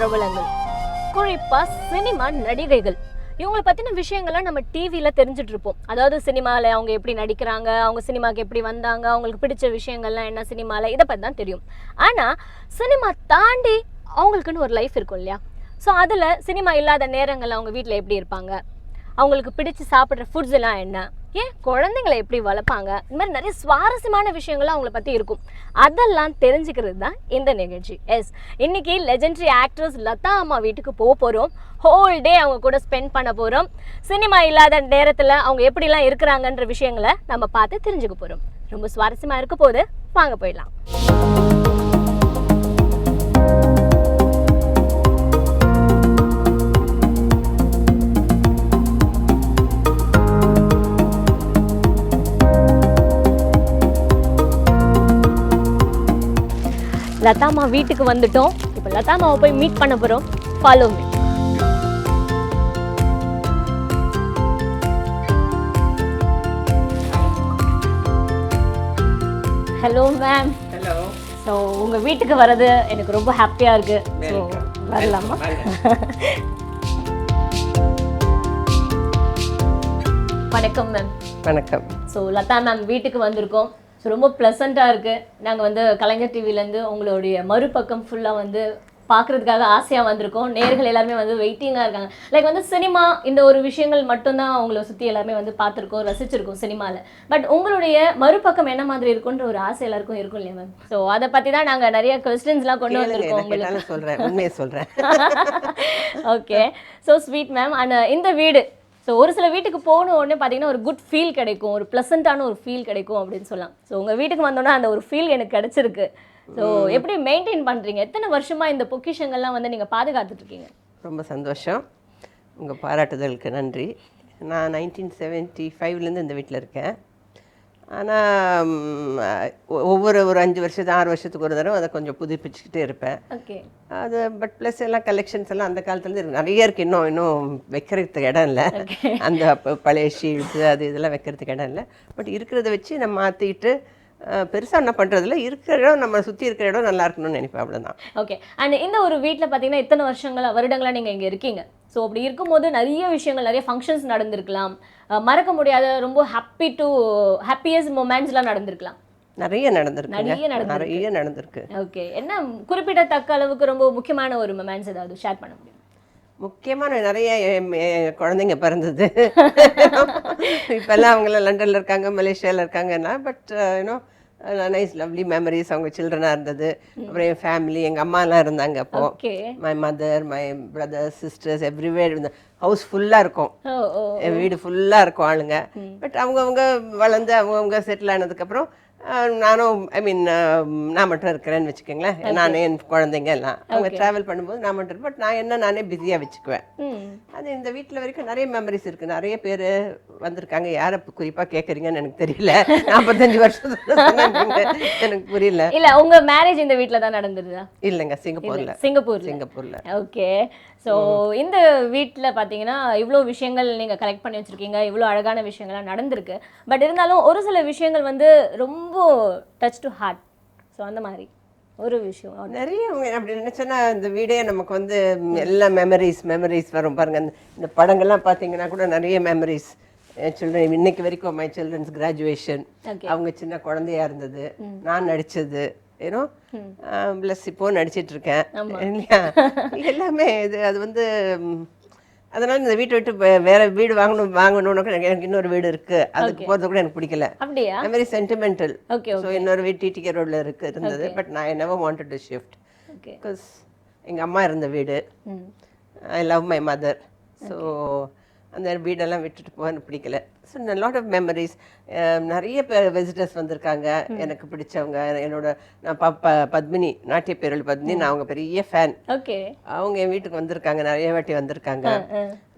பிரபலங்கள், குறிப்பா சினிமா நடிகைகள், இவங்களை பத்தின விஷயங்கள்லாம் நம்ம டிவியில தெரிஞ்சுட்டு இருப்போம். அதாவது சினிமால அவங்க எப்படி நடிக்கிறாங்க, அவங்க சினிமாக்கு எப்படி வந்தாங்க, அவங்களுக்கு பிடிச்ச விஷயங்கள்லாம் என்ன சினிமால, இதை பத்தி தான் தெரியும். ஆனா சினிமா தாண்டி அவங்களுக்குன்னு ஒரு லைஃப் இருக்கும் இல்லையா? ஸோ அதில் சினிமா இல்லாத நேரங்களில் அவங்க வீட்டில் எப்படி இருப்பாங்க, அவங்களுக்கு பிடிச்சி சாப்பிட்ற ஃபுட்ஸ் எல்லாம் என்ன, ஏன் குழந்தைங்களை எப்படி வளர்ப்பாங்க, இந்த மாதிரி நிறைய சுவாரஸ்யமான விஷயங்கள்லாம் அவங்கள பற்றி இருக்கும். அதெல்லாம் தெரிஞ்சுக்கிறது தான் இந்த நிகழ்ச்சி. இன்னைக்கு லெஜெண்டரி ஆக்ட்ரஸ் லதா அம்மா வீட்டுக்கு போக போகிறோம். ஹோல் டே அவங்க கூட ஸ்பெண்ட் பண்ண போகிறோம். சினிமா இல்லாத நேரத்தில் அவங்க எப்படிலாம் இருக்கிறாங்கன்ற விஷயங்களை நம்ம பார்த்து தெரிஞ்சுக்க போகிறோம். ரொம்ப சுவாரஸ்யமாக இருக்க போது, வாங்க போயிடலாம். லதா அம்மா வீட்டுக்கு வந்துட்டோம். இப்போ லதா அம்மாவை போய் மீட் பண்ண போகிறோம். Follow me. Hello ma'am. Hello. So உங்கள் வீட்டுக்கு வர்றது எனக்கு ரொம்ப ஹாப்பியாக இருக்கு. ஸோ வரலாமா? வணக்கம் மேம். வணக்கம். ஸோ லதா மேம் வீட்டுக்கு வந்திருக்கோம். ஸோ ரொம்ப ப்ளசண்ட்டாக இருக்குது. நாங்கள் வந்து கலைஞர் டிவிலேருந்து உங்களுடைய மறுபக்கம் ஃபுல்லாக வந்து பார்க்குறதுக்காக ஆசையாக வந்திருக்கோம். நேயர்கள் எல்லாருமே வந்து வெயிட்டிங்காக இருக்காங்க. லைக் வந்து சினிமா இந்த ஒரு விஷயங்கள் மட்டும்தான் அவங்கள சுற்றி எல்லாருமே வந்து பார்த்துருக்கோம், ரசிச்சிருக்கோம் சினிமாவில். பட் உங்களுடைய மறுபக்கம் என்ன மாதிரி இருக்குன்ற ஒரு ஆசை எல்லாருக்கும் இருக்கும் இல்லையா மேம்? ஸோ அதை பற்றி தான் நாங்கள் நிறைய கொஸ்டின்ஸ்லாம் கொண்டு வந்திருக்கோம் உங்களுக்கு. சொல்கிறேன், உண்மையை சொல்கிறேன். Okay, so sweet ma'am. And இந்த வீடு, ஸோ ஒரு சில வீட்டுக்கு போகணும் உடனே பார்த்தீங்கன்னா ஒரு குட் ஃபீல் கிடைக்கும், ஒரு ப்ளசண்ட்டான ஒரு ஃபீல் கிடைக்கும் அப்படின்னு சொல்லலாம். ஸோ உங்கள் வீட்டுக்கு வந்தோன்னா அந்த ஒரு ஃபீல் எனக்கு கிடச்சிருக்கு. ஸோ எப்படி மெயின்டைன் பண்ணுறீங்க? எத்தனை வருஷமாக இந்த பொக்கிஷங்கள்லாம் வந்து நீங்கள் பாதுகாத்துட்ருக்கீங்க? ரொம்ப சந்தோஷம், உங்கள் பாராட்டுதலுக்கு நன்றி. நான் 1975லேருந்து இந்த வீட்டில் இருக்கேன். ஆனால் ஒவ்வொரு 5 வருஷத்துக்கு 6 வருஷத்துக்கு ஒரு தடவை அதை கொஞ்சம் புதுப்பிச்சுக்கிட்டே இருப்பேன். ஓகே. அது பட் ப்ளஸ் எல்லாம் கலெக்ஷன்ஸ் எல்லாம் அந்த காலத்துலேருந்து நிறைய இருக்குது. இன்னும் வைக்கிறதுக்கு இடம் இல்லை. அந்த பழைய ஷீல்ட்ஸு அது இதெல்லாம் வைக்கிறதுக்கு இடம் இல்லை. பட் இருக்கிறத வச்சு நம்ம மாற்றிக்கிட்டு பெருசாக என்ன பண்ணுறதில்ல, இருக்கிற இடம் நம்ம சுற்றி இருக்கிற இடம் நல்லா இருக்கணும்னு நினைப்பேன், அவ்வளோதான். ஓகே. அண்ட் இந்த ஒரு வீட்டில் பார்த்தீங்கன்னா இத்தனை வருடங்களாக நீங்கள் இங்கே இருக்கீங்க. ஸோ அப்படி இருக்கும்போது நிறைய விஷயங்கள், நிறைய ஃபங்க்ஷன்ஸ் நடந்திருக்கலாம், மறக்க முடியாத ரொம்ப ஹாப்பியஸ்ட் மொமெண்ட்ஸ்லாம் நடந்திருக்கலாம். நிறைய நடந்திருக்கு. ஓகே. என்ன குறிப்பிடத்தக்க அளவுக்கு ரொம்ப முக்கியமான ஒரு மொமெண்ட்ஸ் ஏதாவது ஷேர் பண்ண முடியும்? முக்கியமான நிறைய குழந்தைங்க பிறந்தது. இப்போல்லாம் அவங்களாம் லண்டனில் இருக்காங்க, மலேசியாவில் இருக்காங்கன்னா, but you know nice lovely memories. அவங்க சில்ட்ரனாக இருந்தது. அப்புறம் என் ஃபேமிலி, எங்கள் அம்மாலாம் இருந்தாங்க அப்போது. My mother, my brothers, sisters, everywhere. இந்த ஹவுஸ் ஃபுல்லாக இருக்கும், என் வீடு ஃபுல்லாக இருக்கும் ஆளுங்க. பட் அவங்கவுங்க வளர்ந்து அவங்கவுங்க செட்டில் ஆனதுக்கப்புறம் நானும் நான் மட்டும் இருக்கிறேன்னு வச்சுக்கோங்களேன். நானே என் குழந்தைங்க எல்லாம் அவங்க ட்ராவல் பண்ணும்போது நான் மட்டும், பட் நானே பிஸியாக வச்சுக்குவேன். அது இந்த வீட்டில் வரைக்கும் நிறைய மெமரிஸ் இருக்குது. நிறைய பேர் வந்திருக்காங்க. யாரை குறிப்பாக கேட்குறீங்கன்னு எனக்கு தெரியல. 45 வருஷம் எனக்கு புரியல. இல்லை, உங்கள் மேரேஜ் இந்த வீட்டில் தான் நடந்ததுதா? இல்லைங்க, சிங்கப்பூரில். ஓகே. ஸோ இந்த வீட்டில் பார்த்தீங்கன்னா இவ்வளோ விஷயங்கள் நீங்கள் கலெக்ட் பண்ணி வச்சுருக்கீங்க, இவ்வளோ அழகான விஷயங்கள்லாம் நடந்திருக்கு. பட் இருந்தாலும் ஒரு சில விஷயங்கள் வந்து ரொம்ப டச் டு ஹார்ட். ஸோ அந்த மாதிரி ஒரு விஷயம் நிறைய அப்படி நினச்சோன்னா இந்த வீடே நமக்கு வந்து எல்லா மெமரிஸ் வரும் பாருங்க. இந்த படங்கள்லாம் பார்த்தீங்கன்னா கூட நிறைய மெமரிஸ். சில்ட்ரன் இன்னைக்கு வரைக்கும் மை சில்ட்ரன்ஸ் கிராஜுவேஷன், அவங்க சின்ன குழந்தையா இருந்தது, நான் நடித்தது, ஏன்னோ ப்ளஸ் இப்போ நடிச்சிட்டு இருக்கேன் இல்லையா, எல்லாமே இது. அது வந்து அதனால இந்த வீட்டை விட்டு வேற வீடு வாங்கணும்னு எனக்கு இன்னொரு வீடு இருக்கு, அதுக்கு போகிறது கூட எனக்கு பிடிக்கல. Very sentimental. ஸோ இன்னொரு வீடு டிடிகே ரோட்ல இருந்தது. பட் நான் never wanted to shift because எங்கள் அம்மா இருந்த வீடு. I love my mother. So அந்த வீடெல்லாம் விட்டுட்டு போக எனக்கு பிடிக்கல. So lot of memories. நிறைய பேர் விசிட்டர்ஸ் வந்திருக்காங்க எனக்கு பிடிச்சவங்க. என்னோட நான் பத்மினி, நாட்டிய பேரொழி பத்மினி, நான் அவங்க பெரிய ஃபேன். அவங்க என் வீட்டுக்கு வந்திருக்காங்க, நிறைய வாட்டி வந்திருக்காங்க.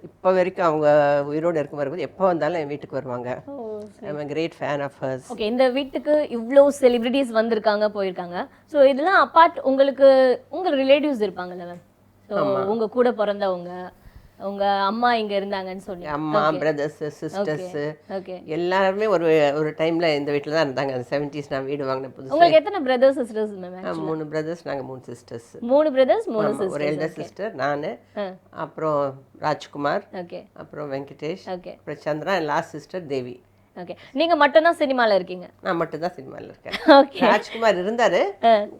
இப்போ வரைக்கும் அவங்க உயிரோடு இருக்கும் வரும்போது எப்போ வந்தாலும் என் வீட்டுக்கு வருவாங்க. I'm a great fan of hers. Okay. இந்த வீட்டுக்கு இவ்வளோ செலிபிரிட்டிஸ் வந்திருக்காங்க, போயிருக்காங்க. ஸோ இதெல்லாம் அப்பார்ட் உங்கள் ரிலேட்டிவ்ஸ் இருப்பாங்கல்ல மேம்? ஸோ உங்கள் கூட பிறந்தவங்க, உங்க அம்மா இங்க இருந்தாங்கன்னு சொன்னீங்க. அம்மா, பிரதர்ஸ், சிஸ்டர்ஸ் ஓகே. எல்லாருமே ஒரு ஒரு டைம்ல இந்த வீட்டில் தான் இருந்தாங்க. அந்த 70s நான் வீடு வாங்கின புதுசு. உங்களுக்கு எத்தனை பிரதர்ஸ் சிஸ்டர்ஸ் மேம்? 3 பிரதர்ஸ், நாங்கள் 3 சிஸ்டர்ஸ். 3 பிரதர்ஸ் 3 ஒரு சிஸ்டர்ஸ். எல்டர் சிஸ்டர், நான், அப்புறம் ராஜ்குமார், ஓகே அப்புறம் வெங்கடேஷ், ஓகே அப்புறம் சந்திரா, லாஸ்ட் சிஸ்டர் தேவி. ஓகே. நீங்க மட்டும் தான் சினிமால இருக்கீங்க? நான் மட்டும் தான் சினிமாவில் இருக்கேன். ஓகே. ராஜ்குமார் இருந்தாரு,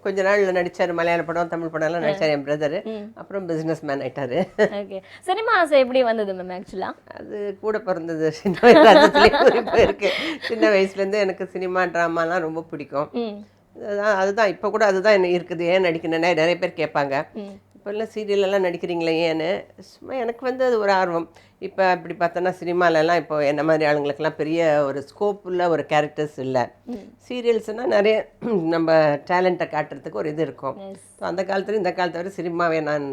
கொஞ்ச நாள் நடிச்சாரு, மலையாள படம், தமிழ் படம் எல்லாம் நடிச்சாரு என் பிரதர். அப்புறம் பிசினஸ் மேன் ஆயிட்டாரு. ஓகே. சினிமா ஆசை எப்படி வந்தது மேம் ஆக்சுவலா? அது கூட பிறந்தது, சின்ன வயசுல இருக்கு. சின்ன வயசுல இருந்து எனக்கு சினிமா டிராமாலாம் ரொம்ப பிடிக்கும். அதுதான் இப்போ கூட அதுதான் என்ன இருக்குது. ஏன் நடிக்கணும்னா நிறைய பேர் கேட்பாங்க, இப்போல்லாம் சீரியலெல்லாம் நடிக்கிறீங்களே ஏன்னு. சும்மா எனக்கு வந்து அது ஒரு ஆர்வம். இப்போ அப்படி பார்த்தோன்னா சினிமாலெல்லாம் இப்போ என்ன மாதிரி ஆளுங்களுக்கெல்லாம் பெரிய ஒரு ஸ்கோப் உள்ள ஒரு கேரக்டர்ஸ் இல்லை. சீரியல்ஸ்னால் நிறைய நம்ம டேலண்ட்டை காட்டுறதுக்கு ஒரு இது இருக்கும். ஸோ அந்த காலத்துல இந்த காலத்தை வரை சினிமாவை நான்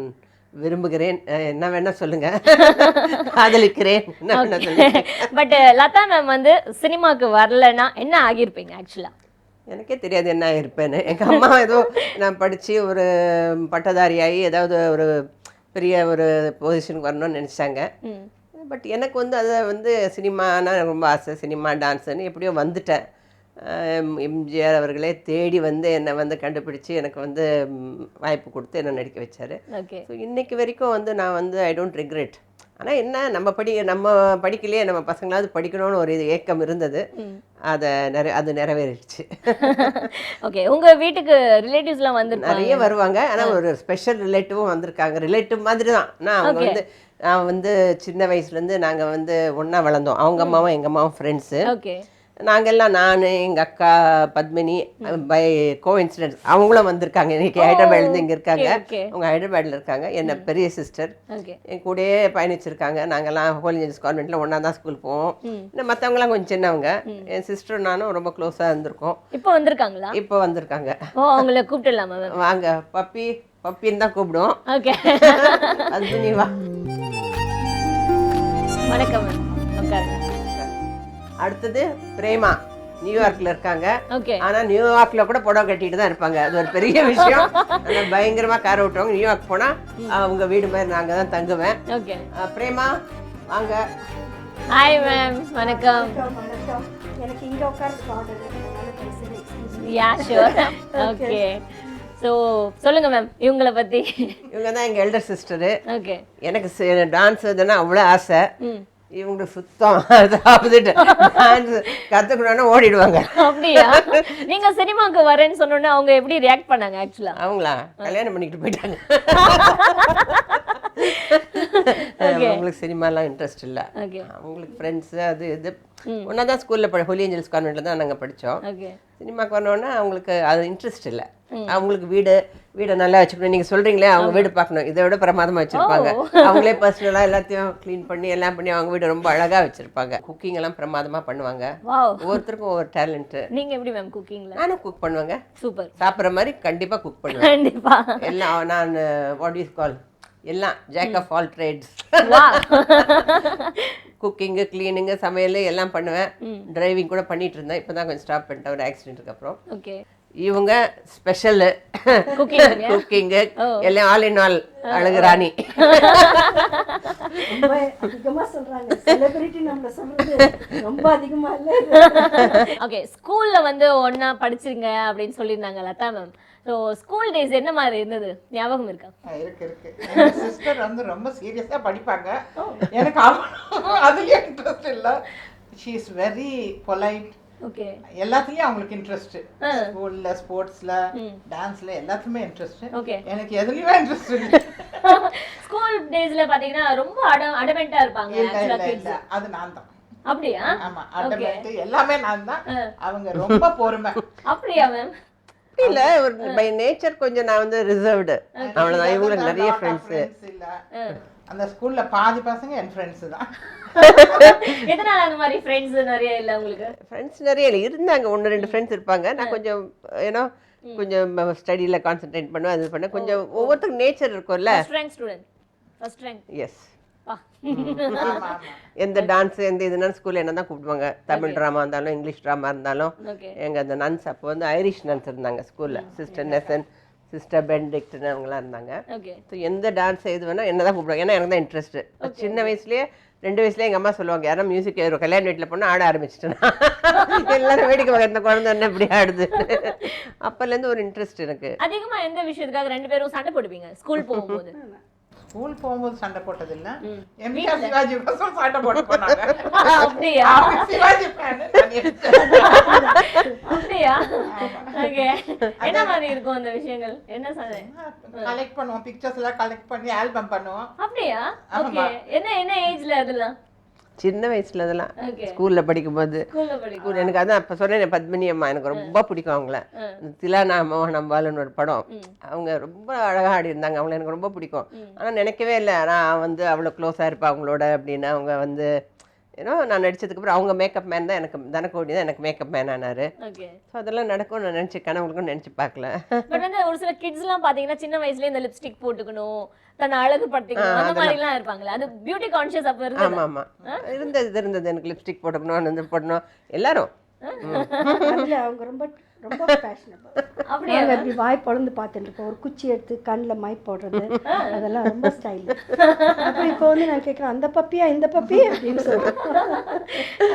விரும்புகிறேன். என்ன வேணா சொல்லுங்க, காதலிக்கிறேன். பட் லதா மேம் வந்து சினிமாக்கு வரலன்னா என்ன ஆகியிருப்பீங்க ஆக்சுவலா? எனக்கே தெரியாது என்ன இருப்பேன்னு. எங்கள் அம்மா ஏதோ நான் படித்து ஒரு பட்டதாரியாகி ஏதாவது ஒரு பெரிய ஒரு பொசிஷனுக்கு வரணும்னு நினச்சாங்க. பட் எனக்கு வந்து அதை வந்து சினிமானா ரொம்ப ஆசை. சினிமா டான்ஸுன்னு எப்படியோ வந்துட்டேன். எம்ஜிஆர் அவர்களே தேடி வந்து என்னை வந்து கண்டுபிடிச்சி எனக்கு வந்து வாய்ப்பு கொடுத்து என்னை நடிக்க வச்சார். ஸோ இன்றைக்கு வரைக்கும் வந்து நான் வந்து ஐ டோன்ட் ரிக்ரெட். ஆனால் என்ன நம்ம படிக்கலையே, நம்ம பசங்களாவது படிக்கணும்னு ஒரு இது ஏக்கம் இருந்தது. அது நிறைவேறிடுச்சு. ஓகே. உங்கள் வீட்டுக்கு ரிலேட்டிவ்ஸ்லாம் வந்து நிறைய வருவாங்க. ஆனால் ஒரு ஸ்பெஷல் ரிலேட்டிவும் வந்திருக்காங்க. ரிலேட்டிவ் மாதிரி தான். நான் வந்து சின்ன வயசுலேருந்து நாங்கள் வந்து ஒன்றா வளர்ந்தோம். அவங்க அம்மாவும் எங்கள் அம்மாவும் ஃப்ரெண்ட்ஸு. ஓகே. நாங்கள்லாம் நான், எங்கள் அக்கா பத்மினி, பை கோஇன்சிடென்ஸ் அவங்களும் வந்திருக்காங்க. இன்னைக்கு ஹைதராபாத்லேருந்து இங்கே இருக்காங்க. அவங்க ஹைதராபாத்தில் இருக்காங்க. என்ன பெரிய சிஸ்டர் என் கூடயே பயணிச்சிருக்காங்க. நாங்கள்லாம் ஹோலி ஏஞ்சல்ஸ் கான்வென்ட்டில் ஒன்றா தான் ஸ்கூல் போவோம். இன்னும் மற்றவங்களாம் கொஞ்சம் சின்னவங்க. என் சிஸ்டர் நானும் ரொம்ப க்ளோஸாக இருந்திருக்கோம். இப்போ வந்திருக்காங்களா? இப்போ வந்திருக்காங்க. ஓ, அவங்கள கூப்பிட்டுலாமா? வாங்க பப்பின்னு தான் கூப்பிடுவோம். ஓகே. அது நீ வா. வணக்கம். அடுத்தது பிரேமா, நியூயார்க்ல இருக்காங்க. ஓகே. ஆனா நியூயார்க்ல கூட புடவை கட்டிட்டு தான் இருப்பாங்க. அது ஒரு பெரிய விஷயம். பயங்கரமா கார் ஓட்டுவாங்க. நியூயார்க் போனா அவங்க வீடு மாதிரி நாங்க தான் தங்குவேன். ஓகே. பிரேமா வாங்க. Hi ma'am. வணக்கம். எனக்கு இங்க உட்கார்ந்து பாடுறது. Yeah sure. ஓகே. ஸோ சொல்லுங்க மேம் இவங்கள பத்தி. இவங்க தான் எங்க எல்டர் சிஸ்டரு. ஓகே. எனக்கு டான்ஸ் இதுன்னா அவ்வளோ ஆசை. இவங்க சுத்தம் ஆப்போசிட். டான்ஸ் கற்றுக்கணும்னா ஓடிடுவாங்க. அப்படியா? நீங்க சினிமாவுக்கு வரேன்னு சொன்னோன்னே அவங்க எப்படி ரியாக்ட் பண்ணாங்க ஆக்சுவலா? அவங்களா கல்யாணம் பண்ணிக்கிட்டு போயிட்டாங்க. அவங்களுக்கு சினிமாலாம் இன்ட்ரெஸ்ட் இல்லை. அவங்களுக்கு ஃப்ரெண்ட்ஸு அது இது ஒன்றா தான் ஸ்கூலில் ஹோலி ஏஞ்சல்ஸ் கான்வென்ட்டில் தான் நாங்கள் படித்தோம். சினிமாவுக்கு வரணுன்னா அவங்களுக்கு அது இன்ட்ரெஸ்ட் இல்லை. அவங்களுக்கு வீடை நல்லா வச்சுக்கணும். நீங்கள் சொல்கிறீங்களே அவங்க வீடு பார்க்கணும், இதை விட பிரமாதமாக வச்சுருப்பாங்க. அவங்களே பர்சனலாக எல்லாத்தையும் க்ளீன் பண்ணி எல்லாம் பண்ணி அவங்க வீடு ரொம்ப அழகாக வச்சுருப்பாங்க. குக்கிங் எல்லாம் பிரமாதமாக பண்ணுவாங்க. ஒவ்வொருத்தருக்கும் ஒவ்வொரு டேலண்ட்டு. நீங்கள் எப்படி மேம் குக்கிங்கில்? நானும் குக் பண்ணுவேங்க. சூப்பர். சாப்பிட்ற மாதிரி கண்டிப்பாக குக் பண்ணுவேன். கண்டிப்பாக எல்லாம் நான் வாட் இஸ் கால் எல்லாம் jack of all trades. Cooking, cleaning, சமையல் எல்லாம் பண்ணுவேன். டிரைவிங் கூட பண்ணிட்டு இருந்தேன். இப்போ தான் கொஞ்சம் ஸ்டாப் பண்ணிட்டேன் ஒரு ஆக்சிடென்ட்டுக்கு அப்புறம். ஓகே. இவங்க ஸ்பெஷலு குக்கிங்கு எல்லாம் ஆல் இன் ஆல் அழகு ராணி. ரொம்ப அதிகமாக சொல்கிறாங்க. செலிபிரிட்டி நம்மள சொல்கிறது ரொம்ப அதிகமாக இல்லை. ஓகே. ஸ்கூலில் வந்து ஒன்றா படிச்சிருங்க அப்படின்னு சொல்லியிருந்தாங்க Latha ma'am. So school days என்ன மாதிரி இருந்தது, ஞாபகம் இருக்கா? இருக்கு. எங்கள் சிஸ்டர் வந்து ரொம்ப சீரியஸாக படிப்பாங்க. எனக்கு அதுலேயே இன்ட்ரெஸ்ட் இல்லை. She is very polite. Okay. எல்லாத்துலேயும் அவங்களுக்கு இன்ட்ரெஸ்ட். ஸ்கூலில், ஸ்போர்ட்ஸில், டான்ஸில் எல்லாத்துக்குமே இன்ட்ரெஸ்ட். ஓகே. எனக்கு எதுலேயுமே இன்ட்ரெஸ்ட் இல்லை. ஸ்கூல் டேஸில் பார்த்தீங்கன்னா ரொம்ப அடமெண்ட்டாக இருப்பாங்க. இல்லை அது நான் தான். அப்படியா? ஆமாம், அடமெண்ட் எல்லாமே நான் தான். அவங்க ரொம்ப பொறுமை. அப்படியா மேம்? இல்ல, ஒரு பை நேச்சர் கொஞ்சம் நான் வந்து ரிசர்வ்டு. அவ்வளவுதான். இவங்களுக்கு நிறைய ஃப்ரெண்ட்ஸ் இல்ல. அந்த ஸ்கூல்ல பாதி பசங்க என் ஃப்ரெண்ட்ஸ் தான். எதனால அந்த மாதிரி ஃப்ரெண்ட்ஸ் நிறைய இல்ல உங்களுக்கு? ஃப்ரெண்ட்ஸ் நிறைய இல்ல, இருந்தாங்க 1-2 ஃப்ரெண்ட்ஸ் இருப்பாங்க. நான் கொஞ்சம் ஏன்னா கொஞ்சம் ஸ்டடியில கான்சென்ட்ரேட் பண்ணுவேன். அது பண்ண கொஞ்சம் ஒவ்வொருத்தருக்கு நேச்சர் இருக்கும்ல. First rank student. First rank. Yes. எந்த டான்ஸ் எந்த இதுனாலும் ஸ்கூல்ல என்ன தான் கூப்பிடுவாங்க. தமிழ் ட்ராமா இருந்தாலும் இங்கிலீஷ் ட்ராமா இருந்தாலும். எங்க அந்த நன்ஸ் அப்போ வந்து ஐரிஷ் நன்ஸ் இருந்தாங்க ஸ்கூல்ல. சிஸ்டர் நெசன், சிஸ்டர் பெண்டிக்ட்னு அவங்களாம் இருந்தாங்க. ஓகே. ஸோ எந்த டான்ஸ் எது வேணால் என்ன தான் கூப்பிடுவாங்க, ஏன்னா எனக்கு தான் இன்ட்ரெஸ்ட்டு. சின்ன வயசுலேயே 2 வயசுலேயே எங்கள் அம்மா சொல்லுவாங்க, யாரும் மியூசிக் கல்யாண வீட்டில் போனால் ஆட ஆரம்பிச்சிட்டேன்னா எல்லாரும் வேடிக்கை பார்க்க இந்த குழந்தை என்ன இப்படி ஆடுது. அப்போலேருந்து ஒரு இன்ட்ரெஸ்ட் எனக்கு. அதிகமா எந்த விஷயத்துக்காக 2 பேரும் சண்டை போடுவீங்க ஸ்கூல் போகும்போது? ஸ்கூல் போகும்போது சண்டை போட்டதில்லை, எம்ஜிஆர் சிவாஜி கோசம் சண்டை போட்டு போனாங்க. அப்படியா? சிவாஜி fan. அப்படியா? ஓகே. என்ன மாதிரி இருக்கும் அந்த விஷயங்கள்? என்ன சண்டை? கலெக்ட் பண்ணுவோம், பிக்சர்ஸ் எல்லாம் கலெக்ட் பண்ணி ஆல்பம் பண்ணுவோம். அப்படியா? ஓகே. என்ன ஏஜ்ல அதெல்லாம்? சின்ன வயசுல அதெல்லாம் ஓகே. ஸ்கூலில் படிக்கும்போது ஸ்கூல்ல படிக்கும். எனக்கு அதான் அப்போ சொன்னேன் பத்மினி அம்மா எனக்கு ரொம்ப பிடிக்கும் அவங்கள. திலானா மோகன் அம்பாள்னு ஒரு படம், அவங்க ரொம்ப அழகாக ஆடி இருந்தாங்க, அவங்கள எனக்கு ரொம்ப பிடிக்கும். ஆனால் நினைக்கவே இல்லை நான் வந்து அவ்வளோ க்ளோஸாக இருப்பேன் அவங்களோட அப்படின்னு. அவங்க வந்து ஏன்னா நான் நடிச்சதுக்கு அப்புறம் அவங்க மேக்கப் மேன் தான் எனக்கு, தனக்கோடி தான் எனக்கு மேக்கப் மேன் ஆனார். ஓகே. ஸோ அதெல்லாம் நடக்கும் நான் நினச்சி கனவுகளுக்கும் நினச்சி பார்க்கல. பட் வந்து ஒரு சில கிட்ஸ்லாம் பாத்தீங்கன்னா சின்ன வயசுலயே இந்த லிப்ஸ்டிக் போட்டுக்கணும், தன்னை அழகு படுத்திக்கணும், அந்த மாதிரிலாம் இருப்பாங்களே, அது பியூட்டி கான்ஷியஸ் அப்ப இருந்தது? ஆமாம் ஆமாம் இருந்தது எனக்கு லிப்ஸ்டிக் போட்டுக்கணும், இது போடணும் எல்லாரும். அதில் அவங்க ரொம்ப ரொம்ப பேஷனபிள். அப்படியா? நாங்கள் இப்படி வாய் பொழந்து பார்த்துட்டு இருக்கோம், ஒரு குச்சி எடுத்து கண்ணில் மை போடுறது, அதெல்லாம் ரொம்ப ஸ்டைல். அப்புறம் இப்போ வந்து நான் கேட்குறேன், அந்த பப்பியா இந்த பப்பி அப்படின்னு சொல்லுவேன்.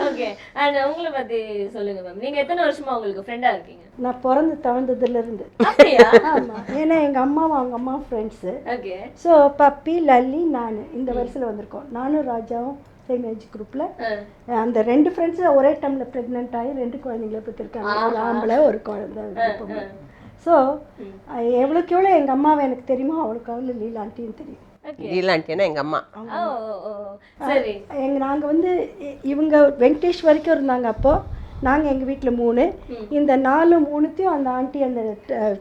ஓகே. அண்ட் உங்களை பத்தி சொல்லுங்க மேம். நீங்க எத்தனை வருஷமா உங்களுக்கு ஃப்ரெண்டா இருக்கீங்க? நான் பிறந்து தவழ்ந்ததுலேருந்து. அப்படியா? ஆமாம், ஏன்னா எங்கள் அம்மாவும் அவங்க அம்மா friends. Okay. So puppy Lalli நான் இந்த வரிசையில் வந்திருக்கோம். நானும் ராஜாவும் சேம் ஏஜ் குரூப்பில். அந்த 2 ஃப்ரெண்ட்ஸும் ஒரே டைமில் ப்ரெக்னென்ட் ஆகி 2 குழந்தைங்கள பெற்றிருக்காங்க, ஒரு ஆம்பளை ஒரு குழந்தை. ஸோ எவ்வளோக்கு எவ்வளோ எங்கள் அம்மாவை எனக்கு தெரியுமோ அவ்வளோக்கு அவ்வளோ லீலாண்டின்னு தெரியும். லீலாண்டினா எங்கள் அம்மா. சரி. நாங்கள் வந்து இவங்க வெங்கடேஷ் வரைக்கும் இருந்தாங்க. அப்போது நாங்கள் எங்கள் வீட்டில் 3, இந்த 4 அந்த ஆண்டி அந்த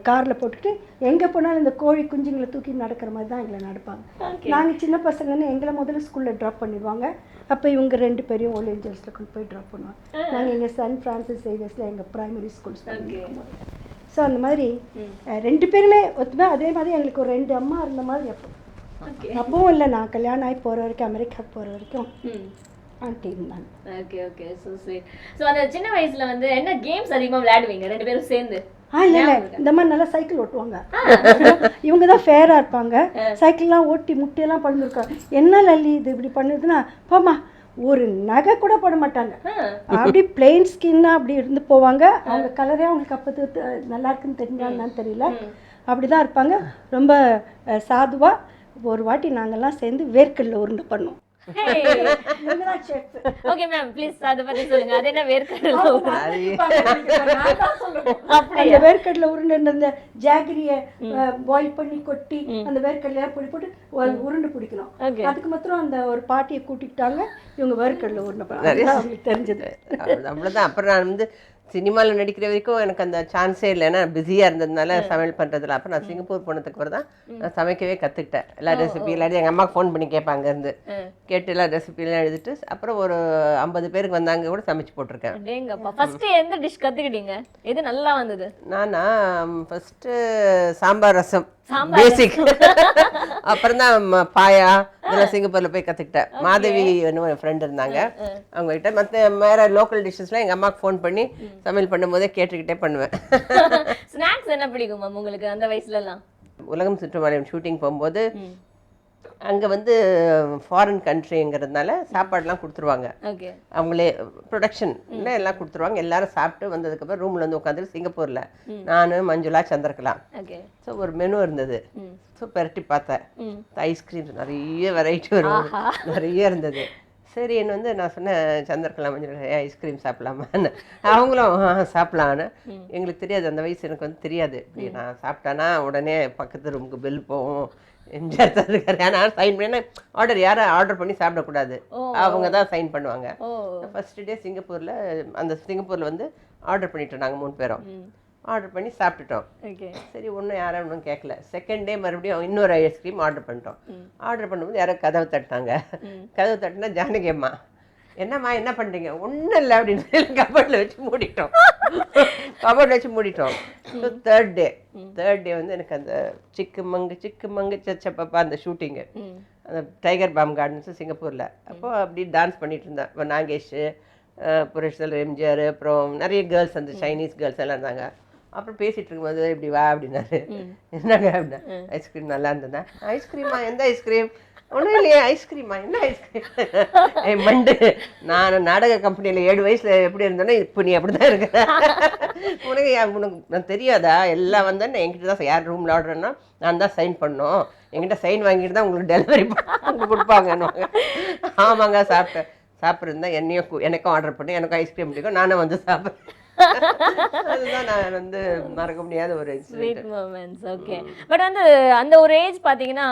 காரில் போட்டுட்டு எங்கே போனாலும் இந்த கோழி குஞ்சுங்களை தூக்கி நடக்கிற மாதிரி தான் எங்களை நடப்பாங்க. நாங்கள் சின்ன பசங்கன்னு எங்களை முதல்ல ஸ்கூலில் ட்ராப் பண்ணிடுவாங்க. அப்போ இவங்க 2 பேரையும் ஓல்ட் ஏஞ்சல்ஸில் கொண்டு போய் ட்ராப் பண்ணுவாங்க. நாங்கள் எங்கள் சன் ஃப்ரான்சிஸ் சேவியர்ஸில் எங்கள் ப்ரைமரி ஸ்கூல்ஸ் பண்ணிருக்கோம். ஸோ அந்த மாதிரி 2 பேருமே ஒத்துமே. அதே மாதிரி எங்களுக்கு ஒரு 2 அம்மா இருந்த மாதிரி அப்பவும் இல்லை, நான் கல்யாணம் ஆகி போகிற வரைக்கும், அமெரிக்காவுக்கு போகிற வரைக்கும் ஆண்டி இருந்தாங்க. Okay okay. So sweet. So அந்த சின்ன வயசுல வந்து என்ன கேம்ஸ் அதிகமாக விளையாடுவீங்க 2 பேரும் சேர்ந்து? இல்லை இந்த மாதிரி நல்லா சைக்கிள் ஓட்டுவாங்க. இவங்க தான் ஃபேராக இருப்பாங்க, சைக்கிள்லாம் ஓட்டி முட்டையெல்லாம் பண்ணிருக்காங்க. என்ன லல்லி இது இப்படி பண்ணுதுன்னா, போமா ஒரு நகை கூட போட மாட்டாங்க, அப்படி பிளெயின் ஸ்கின்னா அப்படி இருந்து போவாங்க. அவங்க கலரே அவங்களுக்கு அப்போ நல்லா இருக்குன்னு தெரிஞ்சாங்கன்னு தெரியல, அப்படிதான் இருப்பாங்க. ரொம்ப சாதுவா. ஒரு வாட்டி நாங்கெல்லாம் சேர்ந்து வேர்க்கடலை உருண்டை பண்ணோம். ஓகே மேம், ப்ளீஸ் அத பத்தி சொல்லுங்க. அது என்ன வேர்க்கடலை அந்த வேர்க்கடலை உருண்டை இந்த ஜாகிரிய பாயில் பண்ணி கொட்டி அந்த வேர்க்கடலையா பொடி போட்டு உருண்டை பிடிக்கணும். அதுக்கு மாத்திரம் அந்த ஒரு பாட்டியை கூட்டிக்கிட்டாங்க. இவங்க வேர்க்கடலை உருண்டை அவங்களுக்கு தெரிஞ்சது அவ்வளோதான். அப்புறம் நான் வந்து சினிமாவில் நடிக்கிற வரைக்கும் எனக்கு அந்த சான்ஸே இல்லை, ஏன்னா பிஸியாக இருந்ததுனால சமையல் பண்ணுறதுல. அப்புறம் நான் சிங்கப்பூர் போனதுக்கு அப்புறம் தான் நான் சமைக்கவே கற்றுக்கிட்டேன். எல்லா ரெசிபி எல்லாரும் எங்கள் அம்மாவுக்கு ஃபோன் பண்ணி கேட்பாங்க, இருந்து கேட்டு எல்லா ரெசிபிலாம் எழுதிட்டு அப்புறம் ஒரு 50 பேருக்கு வந்தாங்க கூட சமைச்சு போட்டிருக்கேன். அப்படியேங்கப்பா. ஃபர்ஸ்ட் எந்த டிஷ் கற்றுக்கிட்டீங்க? எது நல்லா வந்தது? நானா ஃபஸ்ட்டு சாம்பார் ரசம் பேசிக், அப்புறம் தான் பாயா இதெல்லாம் சிங்கப்பூரில் போய் கற்றுக்கிட்டேன். மாதவி என் ஃப்ரெண்ட் இருந்தாங்க, அவங்ககிட்ட. மற்ற வேறு லோக்கல் டிஷ்ஷஸ்லாம் எங்கள் அம்மாவுக்கு ஃபோன் பண்ணி சமையல் பண்ணும்போதே கேட்டுக்கிட்டே பண்ணுவேன். ஸ்நாக்ஸ் என்ன பிடிக்கும் மேம் உங்களுக்கு அந்த வயசுலலாம்? உலகம் சுற்றுவாளையம் ஷூட்டிங் போகும்போது அங்கே வந்து ஃபாரின் கண்ட்ரிங்கிறதுனால சாப்பாடுலாம் கொடுத்துருவாங்க. அவங்களே ப்ரொடக்ஷன் எல்லாம் கொடுத்துருவாங்க. எல்லாரும் சாப்பிட்டு வந்ததுக்கப்புறம் ரூமில் வந்து உட்காந்துட்டு சிங்கப்பூரில் நான் மஞ்சுளா சந்திரகலா. ஸோ ஒரு மெனு இருந்தது. ஸோ பெரட்டி பார்த்தேன். ஐஸ்கிரீம் நிறைய வெரைட்டி வரும், நிறைய இருந்தது. சரி என்ன வந்து நான் சொன்னேன், சந்திரகலா மஞ்சள் ஐஸ்கிரீம் சாப்பிடலாமான்னு. அவங்களும் சாப்பிடலான்னு. எங்களுக்கு தெரியாது, அந்த வயசு எனக்கு வந்து தெரியாது. இப்படி நான் சாப்பிட்டானா உடனே பக்கத்து ரூமுக்கு பெல் போகும், எம்ஜிஆர் தான் இருக்காரு. ஆனால் சைன் பண்ணி ஆர்டர் யாரும் ஆர்டர் பண்ணி சாப்பிடக்கூடாது, அவங்க தான் சைன் பண்ணுவாங்க. ஃபர்ஸ்ட் டே சிங்கப்பூரில் அந்த சிங்கப்பூரில் வந்து ஆர்டர் பண்ணிட்டோம். நாங்கள் 3 பேரும் ஆர்டர் பண்ணி சாப்பிட்டுட்டோம். சரி ஒன்றும் யாரும் ஒன்றும் கேட்கல. செகண்ட் டே மறுபடியும் இன்னொரு ஐஸ்கிரீம் ஆர்டர் பண்ணிட்டோம். ஆர்டர் பண்ணும்போது யாரோ கதவு தட்டினாங்க. கதவு தட்டினா ஜானகி அம்மா, என்னம்மா என்ன பண்ணுறீங்க? ஒன்றும் இல்லை அப்படின்னு சொல்லி கபோர்டில் வச்சு மூடிட்டோம். கபோர்டில் வச்சு மூடிட்டோம். ஸோ தேர்ட் டே வந்து எனக்கு அந்த சிக்கு மங்கு சச்சப்பா அந்த ஷூட்டிங்கு, அந்த டைகர் பாம் கார்டன்ஸு சிங்கப்பூரில். அப்போது அப்படி டான்ஸ் பண்ணிட்டு இருந்தேன். இப்போ நாகேஷ், புரேஷ்தல், எம்ஜிஆர், அப்புறம் நிறைய கேர்ள்ஸ், அந்த சைனீஸ் கேர்ள்ஸ் எல்லாம் இருந்தாங்க. அப்புறம் பேசிட்டு இருக்கும்போது இப்படி வா அப்படின்னாரு. என்னங்க அப்படின்னா, ஐஸ்கிரீம் நல்லா இருந்ததா? ஐஸ்கிரீமா? எந்த ஐஸ்கிரீம்? ஒன்றும் இல்லையே. ஐஸ்கிரீமா? என்ன ஐஸ்கிரீம்? மண்டு, நான் நாடக கம்பெனியில் 7 வயசுல எப்படி இருந்தேனோ இப்போ நீ அப்படிதான் இருக்க. உனக்கு தெரியாதா? எல்லாம் வந்தேன் என்கிட்ட தான் யார் ரூமில் ஆர்டர்னா நான் தான் சைன் பண்ணோம், என்கிட்ட சைன் வாங்கிட்டு தான் உங்களுக்கு டெலிவரி உங்களுக்கு கொடுப்பாங்கன்னு. ஆமாங்க சாப்பிட்ருந்தேன். எனக்கும் ஆர்டர் பண்ணி எனக்கும் ஐஸ்கிரீம் பிடிக்கும், நானும் வந்து சாப்பிட்றேன். அதுதான் நான் வந்து மறக்க முடியாத ஒரு ஸ்வீட் மொமெண்ட்ஸ். ஓகே, பட் வந்து அந்த ஒரு ஏஜ் பார்த்தீங்கன்னா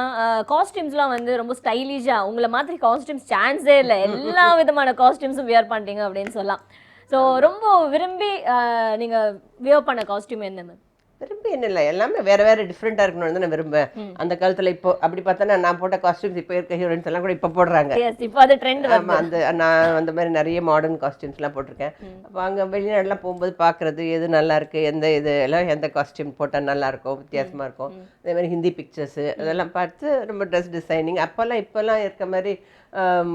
காஸ்டியூம்ஸ்லாம் வந்து ரொம்ப ஸ்டைலிஷாக உங்களை மாதிரி காஸ்டியூம்ஸ் சான்ஸே இல்லை, எல்லா விதமான காஸ்டியூம்ஸும் வியர் பண்ணிட்டீங்க அப்படின்னு சொல்லலாம். ஸோ ரொம்ப விரும்பி நீங்கள் வியர் பண்ண காஸ்டியூம் என்ன மேம்? விரும்பி என்ன இல்லை, எல்லாமே வேற வேற டிஃப்ரெண்டாக இருக்கணும்னு தான் நான் விரும்பேன். அந்த காலத்தில் இப்போ அப்படி பார்த்தோன்னா நான் போட்ட காஸ்டியூம்ஸ் இப்போ இருக்க ஹீரோயின்ஸ் எல்லாம் கூட இப்போ போடுறாங்க. இப்போ அது ட்ரெண்ட். ஆமாம், நான் அந்த மாதிரி நிறைய மாடர்ன் காஸ்டியூம்ஸ்லாம் போட்டிருக்கேன். அப்போ அங்கே வெளிநாடுலாம் போகும்போது பார்க்குறது எது நல்லா இருக்கு, எந்த காஸ்டியூம் போட்டால் நல்லா இருக்கும், வித்தியாசமாக இருக்கும். அதே மாதிரி ஹிந்தி பிக்சர்ஸு அதெல்லாம் பார்த்து ரொம்ப ட்ரெஸ் டிசைனிங் இப்போல்லாம் இருக்க மாதிரி